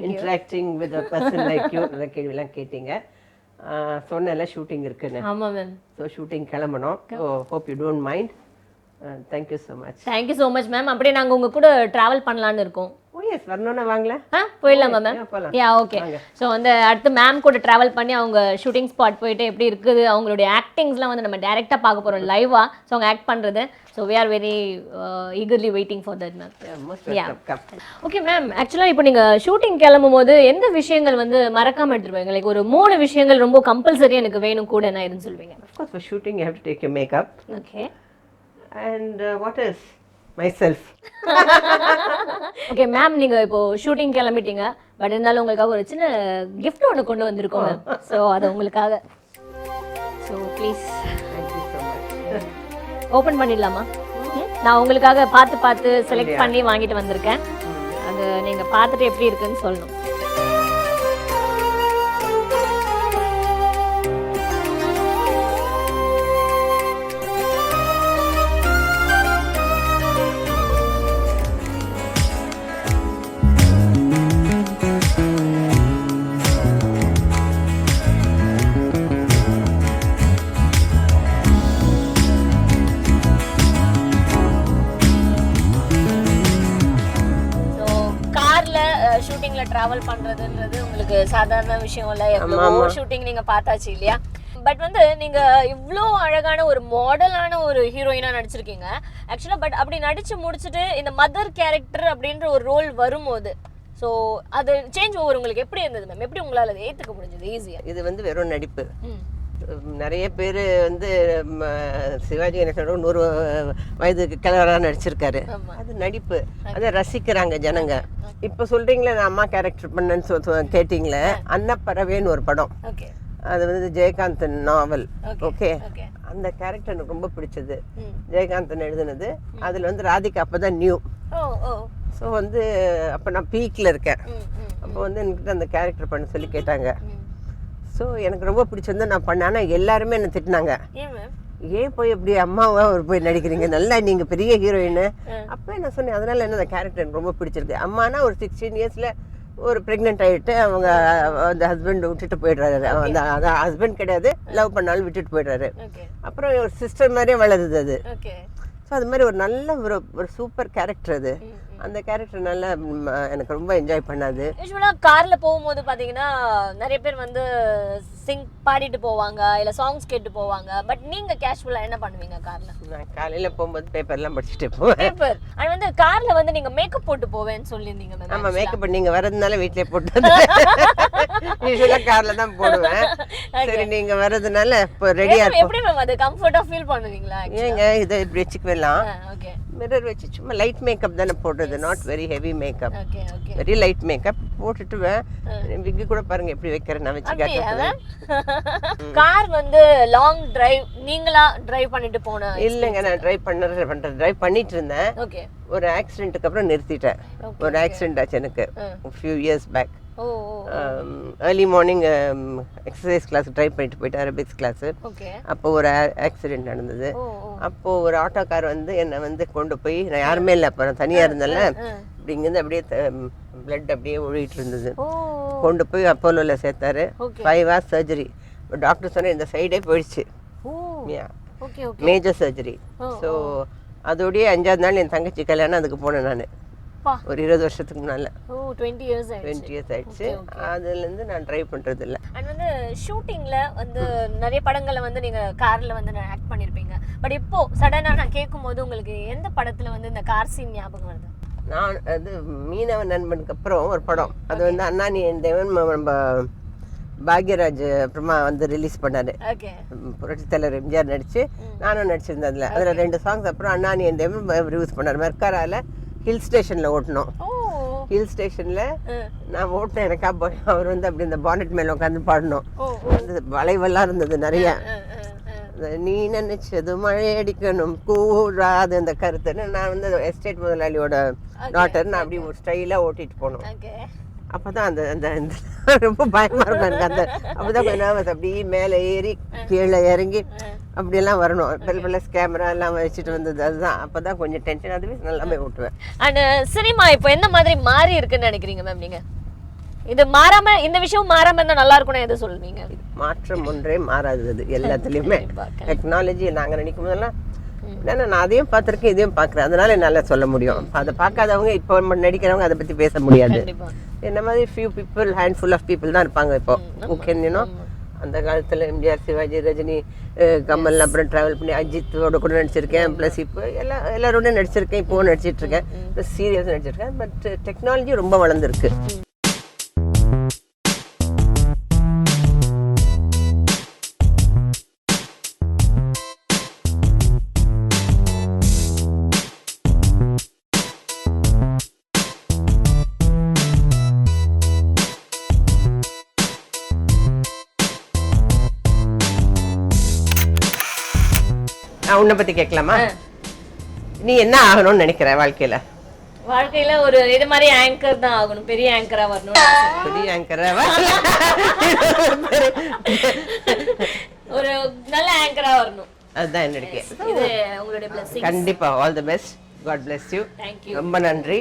interacting with a person like you. நல்ல கேள்வியெல்லாம் கேட்டீங்க. சொன்னல ஷூட்டிங் இருக்குன்னு. ஆமா மேம். ஸோ ஷூட்டிங் கிளம்பணும். So hope you don't mind. Thank you so much. Thank you so much ma'am. அப்படியே நாங்கள் உங்கள் கூட ட்ராவல் பண்ணலான்னு இருக்கோம். ஓ எஸ், வரணும்னா வாங்கல. போயிடலாமா மேம்? Yeah okay. ஸோ வந்து அடுத்து மேம் கூட ட்ராவல் பண்ணி அவங்க ஷூட்டிங் ஸ்பாட் போயிட்டு எப்படி இருக்குது அவங்களுடைய ஆக்டிங்ஸ்லாம் வந்து நம்ம டேரெக்டாக பார்க்க போகிறோம் லைவாக. ஸோ அவங்க ஆக்ட் பண்ணுறது. So we are very eagerly waiting for that ma'am. Okay ma'am, ஆக்சுவலாக இப்போ நீங்கள் ஷூட்டிங் கிளம்பும் போது எந்த விஷயங்கள் வந்து மறக்காமல் எடுத்துட்டு போவீங்க? லைக் ஒரு 3 விஷயங்கள் ரொம்ப கம்பல்சரி எனக்கு வேணும் கூட என்ன இதுன்னு சொல்லுவீங்க? Of course, for shooting you have to take your makeup. Okay. And what else? Myself. Okay ma'am, நீங்கள் இப்போ ஷூட்டிங் கிளம்பிட்டீங்க. பட் இருந்தாலும் உங்களுக்காக ஒரு சின்ன கிஃப்ட் ஒன்று கொண்டு வந்திருக்கோம் மேம். ஸோ அது உங்களுக்காக. So please Thank you so much. Open பண்ணிடலாமா? நான் உங்களுக்காக பார்த்து செலக்ட் பண்ணி வாங்கிட்டு வந்திருக்கேன். அது நீங்கள் பார்த்துட்டு எப்படி இருக்குன்னு சொல்லணும். ஷூட்டிங்ல டிராவல் பண்றதுன்றது உங்களுக்கு சாதாரண விஷயம் இல்ல. எவ்வளவோ ஷூட்டிங் நீங்க பார்த்தாச்சு இல்லையா? பட் வந்து நீங்க இவ்வளோ அழகான ஒரு மாடலான ஒரு ஹீரோயினா நடிச்சிருக்கீங்க ஆக்சுவலா. பட் அப்படி நடிச்சு முடிச்சுட்டு இந்த மதர் கேரக்டர் அப்படின்ற ஒரு ரோல் வரும்போது ஸோ அது சேஞ்ச் ஓவர் உங்களுக்கு எப்படி இருந்தது மேம்? எப்படி உங்களால் அதை ஏற்றுக்க முடிஞ்சது ஈஸியா? இது வந்து வெறும் நடிப்பு. நிறைய பேர் வந்து சிவாஜி கணேசனோட 100 வயதுக்கு கிழவராக நடிச்சிருக்காரு. அது நடிப்பு, அதை ரசிக்கிறாங்க ஜனங்க. இப்போ சொல்றீங்களே நான் அம்மா கேரக்டர் பண்ணேன்னு கேட்டீங்களே, அன்னப்பறவைன்னு ஒரு படம். அது வந்து ஜெயகாந்தன் நாவல். ஓகே, அந்த கேரக்டர் எனக்கு ரொம்ப பிடிச்சது. ஜெயகாந்தன் எழுதுனது. அதில் வந்து ராதிகா அப்போ தான் நியூ. ஸோ வந்து அப்போ நான் பீக்கில் இருக்கேன். அப்போ வந்து என்கிட்ட அந்த கேரக்டர் பண்ண சொல்லி கேட்டாங்க. ஸோ எனக்கு ரொம்ப பிடிச்சிருந்தா நான் பண்ணேன். ஆனால் எல்லாருமே என்னை திட்டினாங்க, ஏன் போய் எப்படி அம்மாவா ஒரு போய் நடிக்கிறீங்க, நல்லா நீங்கள் பெரிய ஹீரோயின். அப்போ என்ன சொன்னேன், அதனால என்ன அந்த கேரக்டர் எனக்கு ரொம்ப பிடிச்சிருக்கு. அம்மானா ஒரு 16 இயர்ஸில் ஒரு ப்ரெக்னென்ட் ஆகிட்டு அவங்க அந்த ஹஸ்பண்ட் விட்டுட்டு போயிடுறாரு. அந்த ஹஸ்பண்ட் கிடையாது, லவ் பண்ணாலும் விட்டுட்டு போயிடுறாரு. அப்புறம் ஒரு சிஸ்டர் மாதிரியே வளருது அது. ஸோ அது மாதிரி ஒரு நல்ல ஒரு சூப்பர் கேரக்டர் அது. அந்த கேரக்டர் நல்லா எனக்கு ரொம்ப என்ஜாய் பண்ணாது. யூஸ்வலாக காரில் போகும்போது பார்த்தீங்கன்னா நிறைய பேர் வந்து பாடிட்டு போவாங்க, இல்லை சாங்ஸ் கேட்டு போவாங்க. பட் நீங்கள் கேஷுவலாக என்ன பண்ணுவீங்க காரில்? நான் காலையில் போகும்போது பேப்பர்லாம் படிச்சுட்டு போவேன். பேப்பர் அது வந்து காரில் வந்து நீங்கள் மேக்கப் போட்டு போவேன்னு சொல்லியிருந்தீங்க மேம். ஆமாம், மேக்கப் நீங்கள் வரதுனால வீட்டிலே போட்டு யூஸ்வலாக காரில் தான் போடுவேன். சரி, நீங்கள் வரதுனால இப்போ ரெடியாக எப்படி மேம் அது கம்ஃபர்ட்டாக ஃபீல் பண்ணுவீங்களா? ஏங்க இதை இப்படி வச்சுக்குவேலாம். மிரர் வச்சு சும்மா லைட் மேக்கப் தானே போடுறது, not very heavy makeup, very light makeup போட்டுட்டுவேன். விக்கி கூட பாருங்க எப்படி வைக்கிறேன் நான் வச்சு காட்டுறேன். கார் வந்து லாங் டிரைவ் நீங்களா டிரைவ் பண்ணிட்டு போன? இல்லைங்க, நான் டிரைவ் பண்ணிட்டு இருந்தேன். ஒரு ஆக்சிடென்ட்டுக்கு அப்புறம் நிறுத்திட்டேன். ஒரு ஆக்சிடென்ட் ஆச்சு எனக்கு few years back. Early morning exercise class try பண்ணிட்டு போயிட்டு அரபிக்ஸ் கிளாஸு. அப்போ ஒரு ஆக்சிடென்ட் நடந்தது. அப்போது ஒரு ஆட்டோக்கார் வந்து என்னை வந்து கொண்டு போய், நான் யாருமே இல்லை, அப்போ நான் தனியாக இருந்தேன்ல, இப்படி இங்கேருந்து அப்படியே பிளட் அப்படியே ஒழிட்டு இருந்தது. ஓ கொண்டு போய் அப்போலோவில் சேர்த்தாரு. Okay. 5 hours surgery. டாக்டர் சொன்ன இந்த சைடே போயிடுச்சு. Oh okay okay major surgery. So அதோடய 5ஆவது நாள் என் தங்கச்சி கல்யாணம் அதுக்கு போனேன் நான். பா ஒரு 20 வருஷத்துக்கு முன்னால். ஓ 20 years 20 years ஆயிடுச்சு. அதுலேருந்து நான் ட்ரை பண்ணுறது இல்லை. அண்ட் வந்து ஷூட்டிங்ல வந்து நிறைய படங்களை வந்து நீங்க கார்ல வந்து ஆக்ட் பண்ணிருப்பீங்க. பட் இப்போ சடனா நான் கேட்கும்போது உங்களுக்கு எந்த படத்துல வந்து இந்த கார் சீன் ஞாபகம் வருது? நான் அது மீனவ நண்பனுக்கு அப்புறம் ஒரு படம், அது வந்து அண்ணாநீ தேவன் நம்ம பாக்யராஜ் அப்புறமா வந்து ரிலீஸ் பண்ணாரு. ஓகே புரட்சித் தலைவர் எம்ஜிஆர் நடிச்சு நானும் நடிச்சிருந்தேன். அதில் 2 songs. அப்புறம் அண்ணாநீ தேவன் ரிலீஸ் பண்ணார். மெர்காரால ஹில் ஸ்டேஷனில் ஓட்டணும். ஓ ஹில் ஸ்டேஷனில் நான் ஓட்டினேன். எனக்கா போய் அவர் வந்து அப்படி இந்த பானட் மேலே உட்காந்து பாடணும். அந்த வளைவெல்லாம் இருந்தது நிறைய. நீ நினைச்சது மழை அடிக்கணும் கூடாது அந்த கருத்துன்னு நான் வந்து எஸ்டேட் முதலாளியோட டாட்டர். நான் அப்படி ஒரு ஸ்டைலாக ஓட்டிட்டு போனோம். ஓகே அப்போதான் அந்த அந்த ரொம்ப பயமா இருக்கும் எனக்கு. அந்த அப்போதான் கொஞ்சம் நர்வஸ். அப்படியே மேலே ஏறி கீழே இறங்கி அப்படியெல்லாம் வரணும். பெல்பெல்லஸ் கேமரா எல்லாம் வச்சுட்டு வந்தது. அதுதான் அப்போதான் கொஞ்சம் டென்ஷன். அதுவே நல்லாமே ஓட்டுவேன். அண்ட் சினிமா இப்போ எந்த மாதிரி மாறி இருக்குன்னு நினைக்கிறீங்க மேம் நீங்க? இது மாறாம, இந்த விஷயம் மாறாம இருந்தா நல்லா இருக்கும்னு எதை சொல்வீங்க? மாற்றம் ஒன்றே மாறாதது எல்லாத்துலேயுமே. டெக்னாலஜி நாங்கள் நினைக்கும் போதெல்லாம் ஏன்னா நான் அதையும் பார்த்துருக்கேன் இதையும் பார்க்குறேன். அதனால என்னால் சொல்ல முடியும். அதை பார்க்காதவங்க இப்போ நடிக்கிறவங்க அதை பற்றி பேச முடியாது. என்ன மாதிரி few people, handful of people தான் இருப்பாங்க இப்போ. முக்கியம்னோ அந்த காலத்தில் எம்ஜிஆர், சிவாஜி, ரஜினி, கமல், அப்புறம் ட்ராவல் பண்ணி அஜித்தோட கூட நடிச்சிருக்கேன். ப்ளஸ் இப்போ எல்லாரோட நடிச்சிருக்கேன். இப்போவும் நடிச்சிட்ருக்கேன். ப்ளஸ் சீரியல்ஸ் நடிச்சிருக்கேன். பட் டெக்னாலஜி ரொம்ப வளர்ந்துருக்கு. உன்னை பத்தி கேட்கலாமா? நீ என்ன ஆகணும்னு நினைக்கிற வாழ்க்கையில? வாழ்க்கையில ஒரு இது மாதிரி ஆங்கர் தான் ஆகணும். பெரிய ஆங்கரா வரணும். பெரிய ஆங்கரா? ஒரு நல்ல ஆங்கரா வரணும். அதுதான் என்னுடைய. இது உங்களுடைய blessing. கண்டிப்பா. All the best. God bless you. ரொம்ப நன்றி.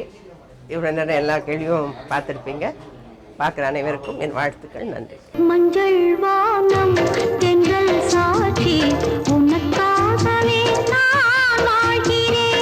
இவ்வளவு நேரம் எல்லா கேள்வியும் பார்த்துருப்பீங்க. பார்க்குற அனைவருக்கும் என் வாழ்த்துக்கள். நன்றி. மஞ்சள் வானம் தென்றல் சாட்சி உனக்காகவே நான் வாழ்கிறேன்.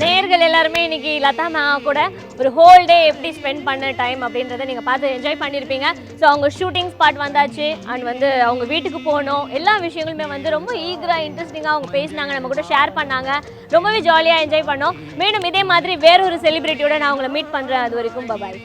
நேயர்கள் எல்லாருமே இன்னைக்கு லதா மேம் கூட ஒரு ஹோல் டே எப்படி ஸ்பெண்ட் பண்ண டைம் அப்படின்றத நீங்கள் பார்த்து என்ஜாய் பண்ணியிருப்பீங்க. ஸோ அவங்க ஷூட்டிங் ஸ்பாட் வந்தாச்சு. அண்ட் வந்து அவங்க வீட்டுக்கு போகணும். எல்லா விஷயங்களுமே வந்து ரொம்ப ஈகராக இன்ட்ரெஸ்டிங்காக அவங்க பேசினாங்க, நம்ம கூட ஷேர் பண்ணாங்க. ரொம்பவே ஜாலியாக என்ஜாய் பண்ணோம். மேலும் இதே மாதிரி வேறொரு செலிபிரிட்டியோட நான் உங்களை மீட் பண்ணுறேன். அது வரைக்கும் பாய்.